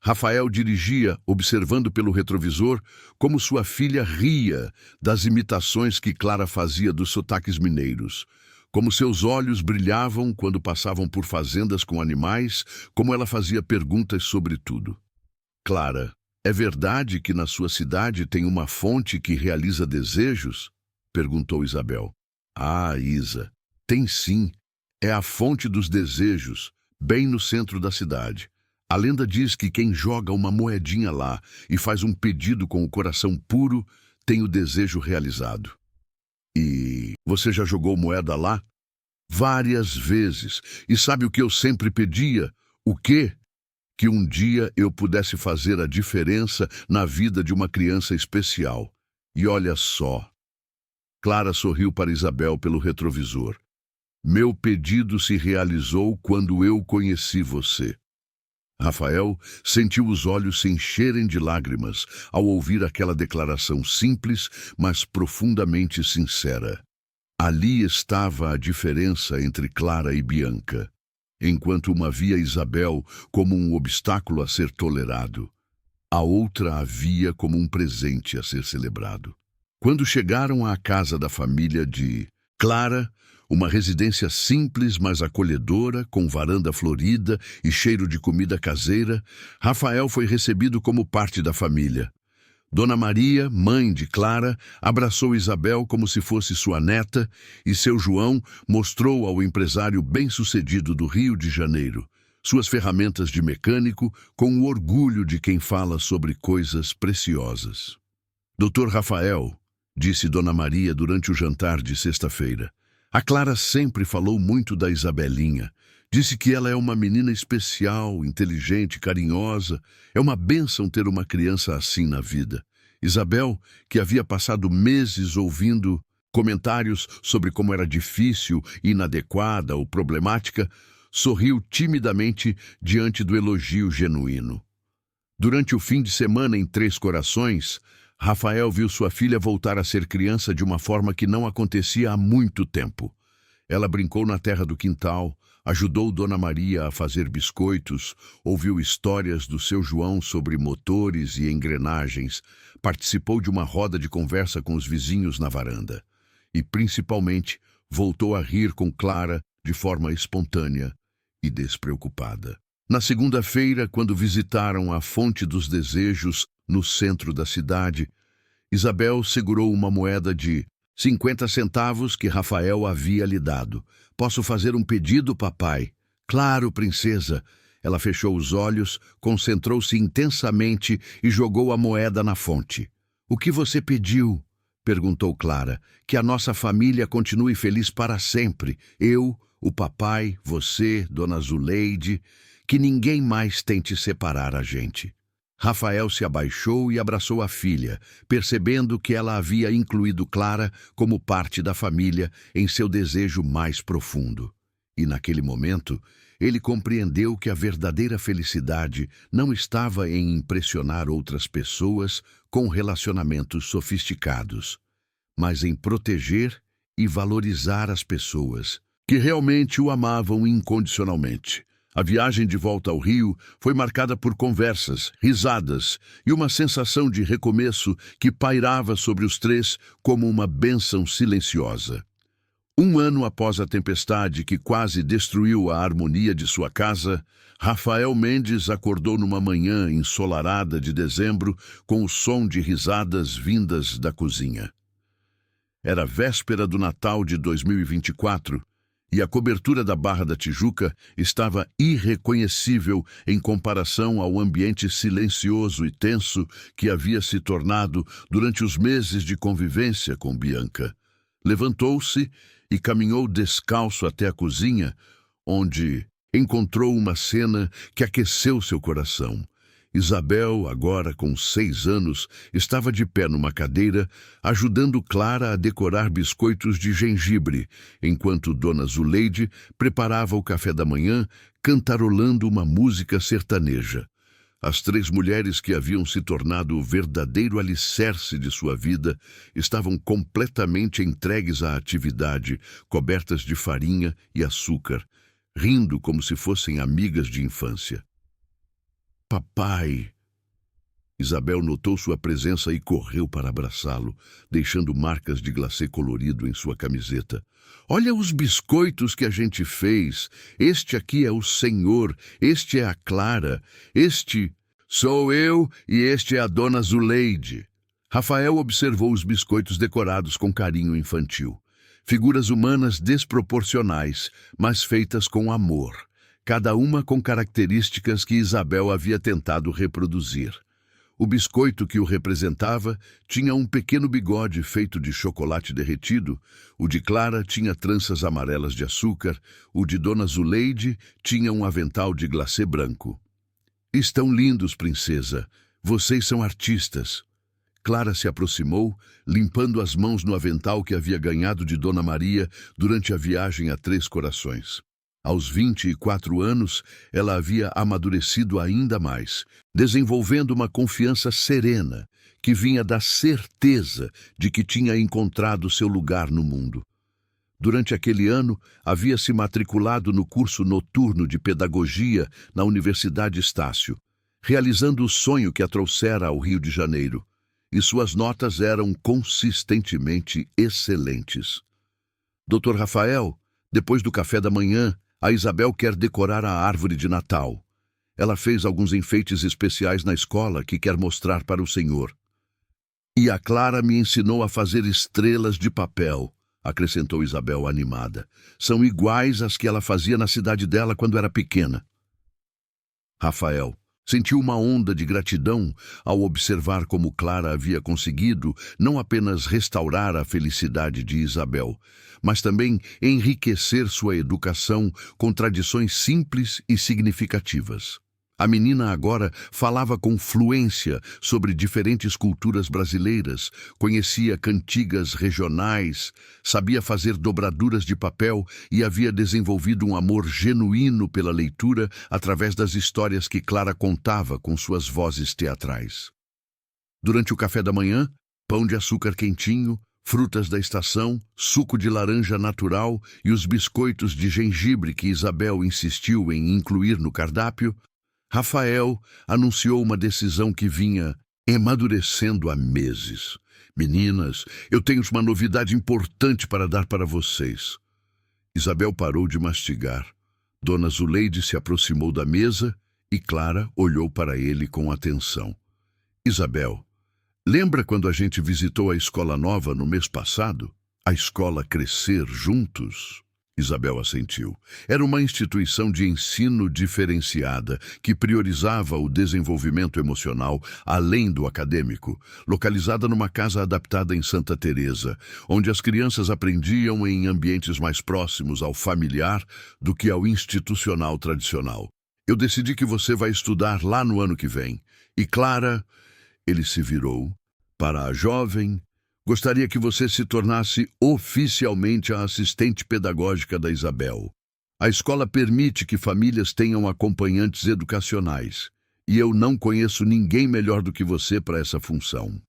Rafael dirigia, observando pelo retrovisor, como sua filha ria das imitações que Clara fazia dos sotaques mineiros, como seus olhos brilhavam quando passavam por fazendas com animais, como ela fazia perguntas sobre tudo. "Clara, é verdade que na sua cidade tem uma fonte que realiza desejos?" perguntou Isabel. "Ah, Isa, tem sim. É a fonte dos desejos, bem no centro da cidade. A lenda diz que quem joga uma moedinha lá e faz um pedido com o coração puro tem o desejo realizado." "E você já jogou moeda lá?" "Várias vezes. E sabe o que eu sempre pedia? O quê? Que um dia eu pudesse fazer a diferença na vida de uma criança especial. E olha só." Clara sorriu para Isabel pelo retrovisor. "Meu pedido se realizou quando eu conheci você." Rafael sentiu os olhos se encherem de lágrimas ao ouvir aquela declaração simples, mas profundamente sincera. Ali estava a diferença entre Clara e Bianca. Enquanto uma via Isabel como um obstáculo a ser tolerado, a outra a via como um presente a ser celebrado. Quando chegaram à casa da família de Clara, uma residência simples, mas acolhedora, com varanda florida e cheiro de comida caseira, Rafael foi recebido como parte da família. Dona Maria, mãe de Clara, abraçou Isabel como se fosse sua neta e seu João mostrou ao empresário bem-sucedido do Rio de Janeiro suas ferramentas de mecânico com o orgulho de quem fala sobre coisas preciosas. "Dr. Rafael", disse Dona Maria durante o jantar de sexta-feira, "a Clara sempre falou muito da Isabelinha. Disse que ela é uma menina especial, inteligente, carinhosa. É uma bênção ter uma criança assim na vida." Isabel, que havia passado meses ouvindo comentários sobre como era difícil, inadequada ou problemática, sorriu timidamente diante do elogio genuíno. Durante o fim de semana em Três Corações, Rafael viu sua filha voltar a ser criança de uma forma que não acontecia há muito tempo. Ela brincou na terra do quintal, ajudou Dona Maria a fazer biscoitos, ouviu histórias do seu João sobre motores e engrenagens, participou de uma roda de conversa com os vizinhos na varanda e, principalmente, voltou a rir com Clara de forma espontânea e despreocupada. Na segunda-feira, quando visitaram a Fonte dos Desejos, no centro da cidade, Isabel segurou uma moeda de 50 centavos que Rafael havia lhe dado. "Posso fazer um pedido, papai?" "Claro, princesa." Ela fechou os olhos, concentrou-se intensamente e jogou a moeda na fonte. "O que você pediu?" perguntou Clara. "Que a nossa família continue feliz para sempre. Eu, o papai, você, Dona Zuleide, que ninguém mais tente separar a gente." Rafael se abaixou e abraçou a filha, percebendo que ela havia incluído Clara como parte da família em seu desejo mais profundo. E naquele momento, ele compreendeu que a verdadeira felicidade não estava em impressionar outras pessoas com relacionamentos sofisticados, mas em proteger e valorizar as pessoas que realmente o amavam incondicionalmente. A viagem de volta ao Rio foi marcada por conversas, risadas e uma sensação de recomeço que pairava sobre os três como uma bênção silenciosa. Um ano após a tempestade que quase destruiu a harmonia de sua casa, Rafael Mendes acordou numa manhã ensolarada de dezembro com o som de risadas vindas da cozinha. Era véspera do Natal de 2024 e a cobertura da Barra da Tijuca estava irreconhecível em comparação ao ambiente silencioso e tenso que havia se tornado durante os meses de convivência com Bianca. Levantou-se e caminhou descalço até a cozinha, onde encontrou uma cena que aqueceu seu coração. Isabel, agora com 6 anos, estava de pé numa cadeira, ajudando Clara a decorar biscoitos de gengibre, enquanto Dona Zuleide preparava o café da manhã, cantarolando uma música sertaneja. As 3 mulheres que haviam se tornado o verdadeiro alicerce de sua vida estavam completamente entregues à atividade, cobertas de farinha e açúcar, rindo como se fossem amigas de infância. Papai! Isabel notou sua presença e correu para abraçá-lo, deixando marcas de glacê colorido em sua camiseta. Olha os biscoitos que a gente fez. Este aqui é o Senhor, este é a Clara, este sou eu e este é a Dona Zuleide. Rafael observou os biscoitos decorados com carinho infantil. Figuras humanas desproporcionais, mas feitas com amor. Cada uma com características que Isabel havia tentado reproduzir. O biscoito que o representava tinha um pequeno bigode feito de chocolate derretido, o de Clara tinha tranças amarelas de açúcar, o de Dona Zuleide tinha um avental de glacê branco. Estão lindos, princesa. Vocês são artistas. Clara se aproximou, limpando as mãos no avental que havia ganhado de Dona Maria durante a viagem a Três Corações. Aos 24 anos, ela havia amadurecido ainda mais, desenvolvendo uma confiança serena, que vinha da certeza de que tinha encontrado seu lugar no mundo. Durante aquele ano, havia se matriculado no curso noturno de pedagogia na Universidade Estácio, realizando o sonho que a trouxera ao Rio de Janeiro, e suas notas eram consistentemente excelentes. Dr. Rafael, depois do café da manhã, a Isabel quer decorar a árvore de Natal. Ela fez alguns enfeites especiais na escola que quer mostrar para o senhor. E a Clara me ensinou a fazer estrelas de papel, acrescentou Isabel animada. São iguais às que ela fazia na cidade dela quando era pequena. Rafael sentiu uma onda de gratidão ao observar como Clara havia conseguido não apenas restaurar a felicidade de Isabel, mas também enriquecer sua educação com tradições simples e significativas. A menina agora falava com fluência sobre diferentes culturas brasileiras, conhecia cantigas regionais, sabia fazer dobraduras de papel e havia desenvolvido um amor genuíno pela leitura através das histórias que Clara contava com suas vozes teatrais. Durante o café da manhã, pão de açúcar quentinho, frutas da estação, suco de laranja natural e os biscoitos de gengibre que Isabel insistiu em incluir no cardápio, Rafael anunciou uma decisão que vinha amadurecendo há meses. Meninas, eu tenho uma novidade importante para dar para vocês. Isabel parou de mastigar. Dona Zuleide se aproximou da mesa e Clara olhou para ele com atenção. Isabel, lembra quando a gente visitou a escola nova no mês passado? A escola Crescer Juntos? Isabel assentiu. Era uma instituição de ensino diferenciada que priorizava o desenvolvimento emocional além do acadêmico, localizada numa casa adaptada em Santa Teresa, onde as crianças aprendiam em ambientes mais próximos ao familiar do que ao institucional tradicional. Eu decidi que você vai estudar lá no ano que vem. E Clara, ele se virou para a jovem. Gostaria que você se tornasse oficialmente a assistente pedagógica da Isabel. A escola permite que famílias tenham acompanhantes educacionais, e eu não conheço ninguém melhor do que você para essa função.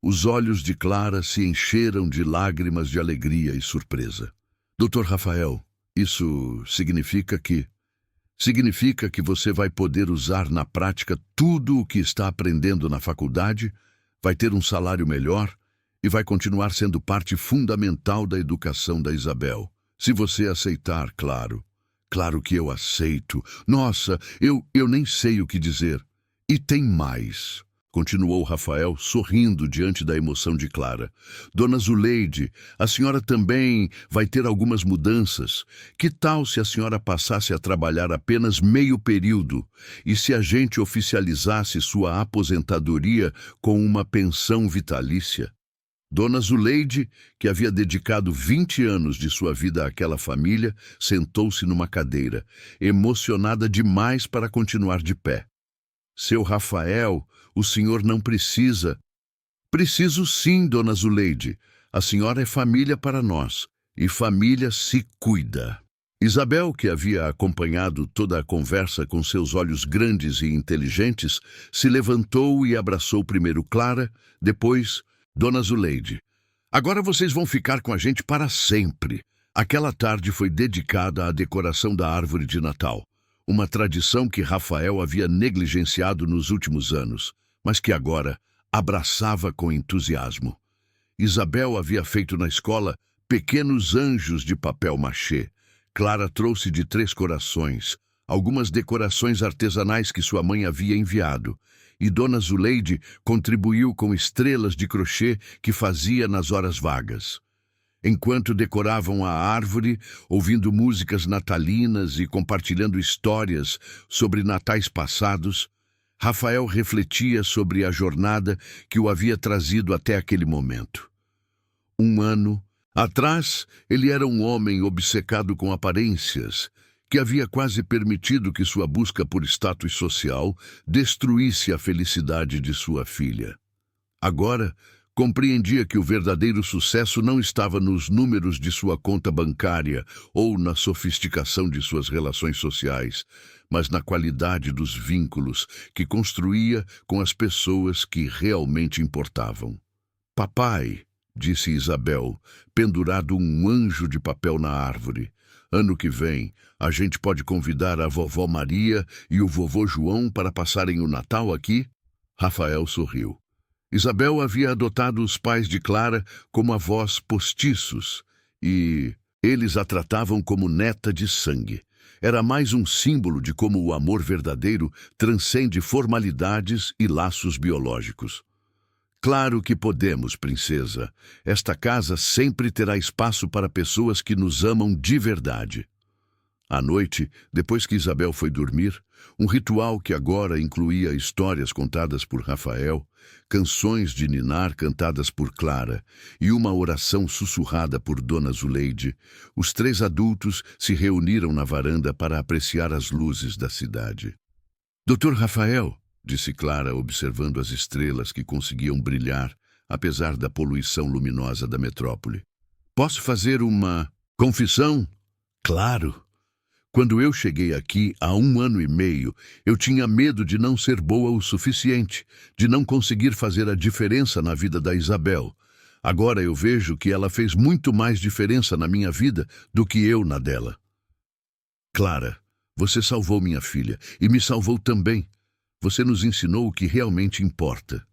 Os olhos de Clara se encheram de lágrimas de alegria e surpresa. Doutor Rafael, isso significa que você vai poder usar na prática tudo o que está aprendendo na faculdade, vai ter um salário melhor e vai continuar sendo parte fundamental da educação da Isabel. Se você aceitar, claro. Claro que eu aceito. Nossa, eu nem sei o que dizer. E tem mais, continuou Rafael, sorrindo diante da emoção de Clara. Dona Zuleide, a senhora também vai ter algumas mudanças. Que tal se a senhora passasse a trabalhar apenas meio período e se a gente oficializasse sua aposentadoria com uma pensão vitalícia? Dona Zuleide, que havia dedicado 20 anos de sua vida àquela família, sentou-se numa cadeira, emocionada demais para continuar de pé. Seu Rafael, o senhor não precisa. Preciso sim, Dona Zuleide. A senhora é família para nós, e família se cuida. Isabel, que havia acompanhado toda a conversa com seus olhos grandes e inteligentes, se levantou e abraçou primeiro Clara, depois Dona Zuleide. Agora vocês vão ficar com a gente para sempre. Aquela tarde foi dedicada à decoração da árvore de Natal, uma tradição que Rafael havia negligenciado nos últimos anos, mas que agora abraçava com entusiasmo. Isabel havia feito na escola pequenos anjos de papel machê. Clara trouxe de 3 corações, algumas decorações artesanais que sua mãe havia enviado, e Dona Zuleide contribuiu com estrelas de crochê que fazia nas horas vagas. Enquanto decoravam a árvore, ouvindo músicas natalinas e compartilhando histórias sobre natais passados, Rafael refletia sobre a jornada que o havia trazido até aquele momento. 1 ano atrás, ele era um homem obcecado com aparências, que havia quase permitido que sua busca por status social destruísse a felicidade de sua filha. Agora, compreendia que o verdadeiro sucesso não estava nos números de sua conta bancária ou na sofisticação de suas relações sociais, mas na qualidade dos vínculos que construía com as pessoas que realmente importavam. Papai, disse Isabel, pendurado um anjo de papel na árvore. Ano que vem, a gente pode convidar a vovó Maria e o vovô João para passarem o Natal aqui? Rafael sorriu. Isabel havia adotado os pais de Clara como avós postiços e eles a tratavam como neta de sangue. Era mais um símbolo de como o amor verdadeiro transcende formalidades e laços biológicos. Claro que podemos, princesa. Esta casa sempre terá espaço para pessoas que nos amam de verdade. À noite, depois que Isabel foi dormir, um ritual que agora incluía histórias contadas por Rafael, canções de ninar cantadas por Clara e uma oração sussurrada por Dona Zuleide, os 3 adultos se reuniram na varanda para apreciar as luzes da cidade. Doutor Rafael, disse Clara, observando as estrelas que conseguiam brilhar, apesar da poluição luminosa da metrópole. Posso fazer uma confissão? Claro. Quando eu cheguei aqui há 1 ano e meio, eu tinha medo de não ser boa o suficiente, de não conseguir fazer a diferença na vida da Isabel. Agora eu vejo que ela fez muito mais diferença na minha vida do que eu na dela. Clara, você salvou minha filha e me salvou também. Você nos ensinou o que realmente importa.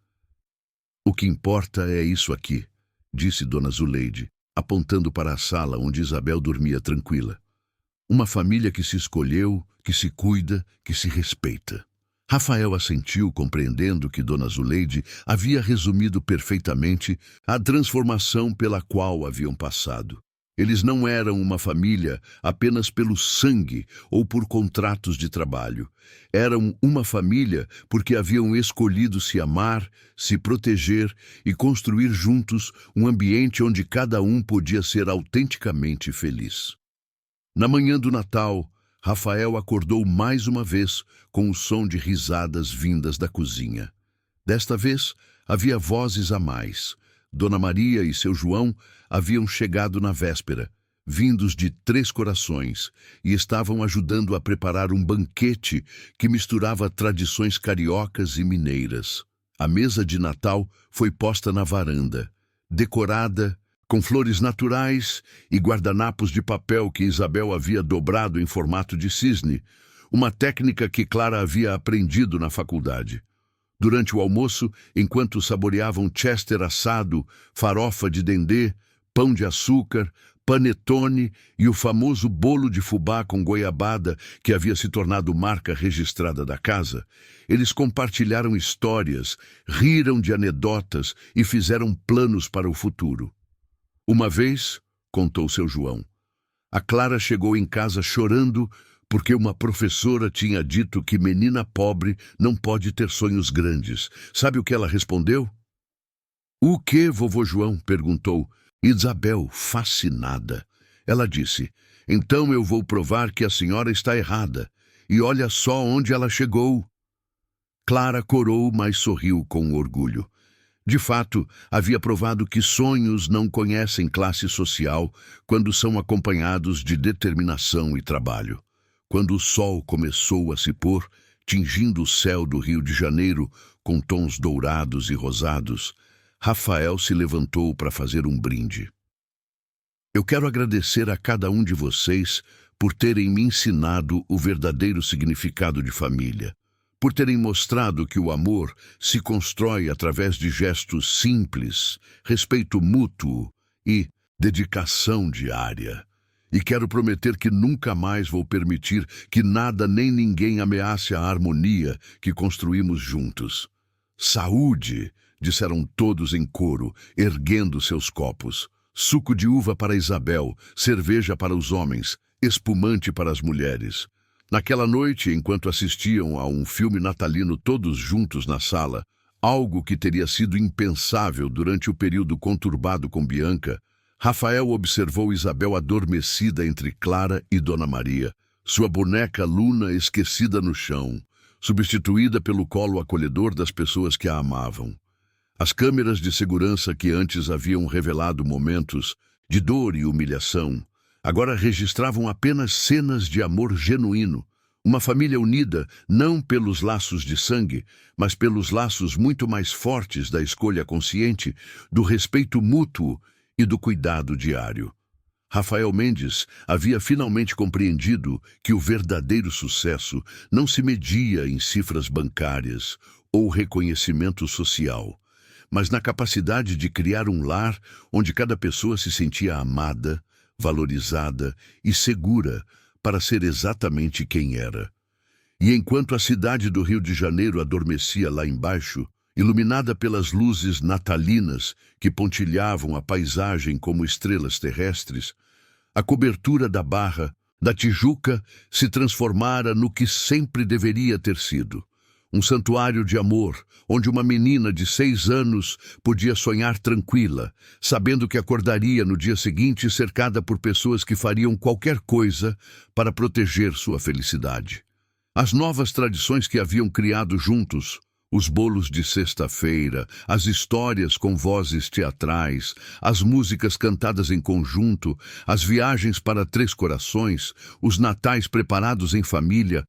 O que importa é isso aqui, disse Dona Zuleide, apontando para a sala onde Isabel dormia tranquila. Uma família que se escolheu, que se cuida, que se respeita. Rafael assentiu, compreendendo que Dona Zuleide havia resumido perfeitamente a transformação pela qual haviam passado. Eles não eram uma família apenas pelo sangue ou por contratos de trabalho. Eram uma família porque haviam escolhido se amar, se proteger e construir juntos um ambiente onde cada um podia ser autenticamente feliz. Na manhã do Natal, Rafael acordou mais uma vez com o som de risadas vindas da cozinha. Desta vez, havia vozes a mais. Dona Maria e seu João haviam chegado na véspera, vindos de 3 corações, e estavam ajudando a preparar um banquete que misturava tradições cariocas e mineiras. A mesa de Natal foi posta na varanda, decorada com flores naturais e guardanapos de papel que Isabel havia dobrado em formato de cisne, uma técnica que Clara havia aprendido na faculdade. Durante o almoço, enquanto saboreavam chester assado, farofa de dendê, pão de açúcar, panetone e o famoso bolo de fubá com goiabada que havia se tornado marca registrada da casa, eles compartilharam histórias, riram de anedotas e fizeram planos para o futuro. Uma vez, contou seu João, a Clara chegou em casa chorando porque uma professora tinha dito que menina pobre não pode ter sonhos grandes. Sabe o que ela respondeu? O que, vovô João? Perguntou Isabel, fascinada. Ela disse, então eu vou provar que a senhora está errada. E olha só onde ela chegou. Clara corou, mas sorriu com orgulho. De fato, havia provado que sonhos não conhecem classe social quando são acompanhados de determinação e trabalho. Quando o sol começou a se pôr, tingindo o céu do Rio de Janeiro com tons dourados e rosados, Rafael se levantou para fazer um brinde. Eu quero agradecer a cada um de vocês por terem me ensinado o verdadeiro significado de família, por terem mostrado que o amor se constrói através de gestos simples, respeito mútuo e dedicação diária. E quero prometer que nunca mais vou permitir que nada nem ninguém ameace a harmonia que construímos juntos. Saúde! Disseram todos em coro, erguendo seus copos. Suco de uva para Isabel, cerveja para os homens, espumante para as mulheres. Naquela noite, enquanto assistiam a um filme natalino todos juntos na sala, algo que teria sido impensável durante o período conturbado com Bianca, Rafael observou Isabel adormecida entre Clara e Dona Maria, sua boneca Luna esquecida no chão, substituída pelo colo acolhedor das pessoas que a amavam. As câmeras de segurança que antes haviam revelado momentos de dor e humilhação, agora registravam apenas cenas de amor genuíno, uma família unida não pelos laços de sangue, mas pelos laços muito mais fortes da escolha consciente, do respeito mútuo e do cuidado diário. Rafael Mendes havia finalmente compreendido que o verdadeiro sucesso não se media em cifras bancárias ou reconhecimento social, mas na capacidade de criar um lar onde cada pessoa se sentia amada, valorizada e segura para ser exatamente quem era. E enquanto a cidade do Rio de Janeiro adormecia lá embaixo, iluminada pelas luzes natalinas que pontilhavam a paisagem como estrelas terrestres, a cobertura da Barra, da Tijuca, se transformara no que sempre deveria ter sido. Um santuário de amor, onde uma menina de 6 anos podia sonhar tranquila, sabendo que acordaria no dia seguinte cercada por pessoas que fariam qualquer coisa para proteger sua felicidade. As novas tradições que haviam criado juntos, os bolos de sexta-feira, as histórias com vozes teatrais, as músicas cantadas em conjunto, as viagens para Três Corações, os natais preparados em família,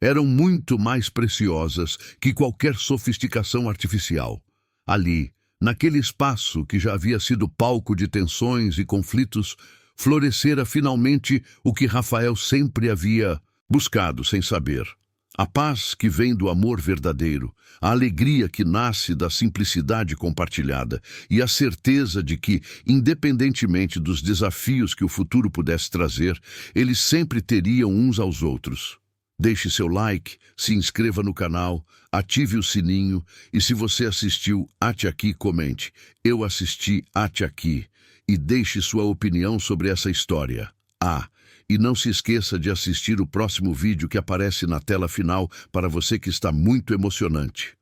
eram muito mais preciosas que qualquer sofisticação artificial. Ali, naquele espaço que já havia sido palco de tensões e conflitos, florescera finalmente o que Rafael sempre havia buscado sem saber. A paz que vem do amor verdadeiro, a alegria que nasce da simplicidade compartilhada e a certeza de que, independentemente dos desafios que o futuro pudesse trazer, eles sempre teriam uns aos outros. Deixe seu like, se inscreva no canal, ative o sininho e se você assistiu, ate aqui, comente. Eu assisti, ate aqui e deixe sua opinião sobre essa história. E não se esqueça de assistir o próximo vídeo que aparece na tela final para você que está muito emocionante.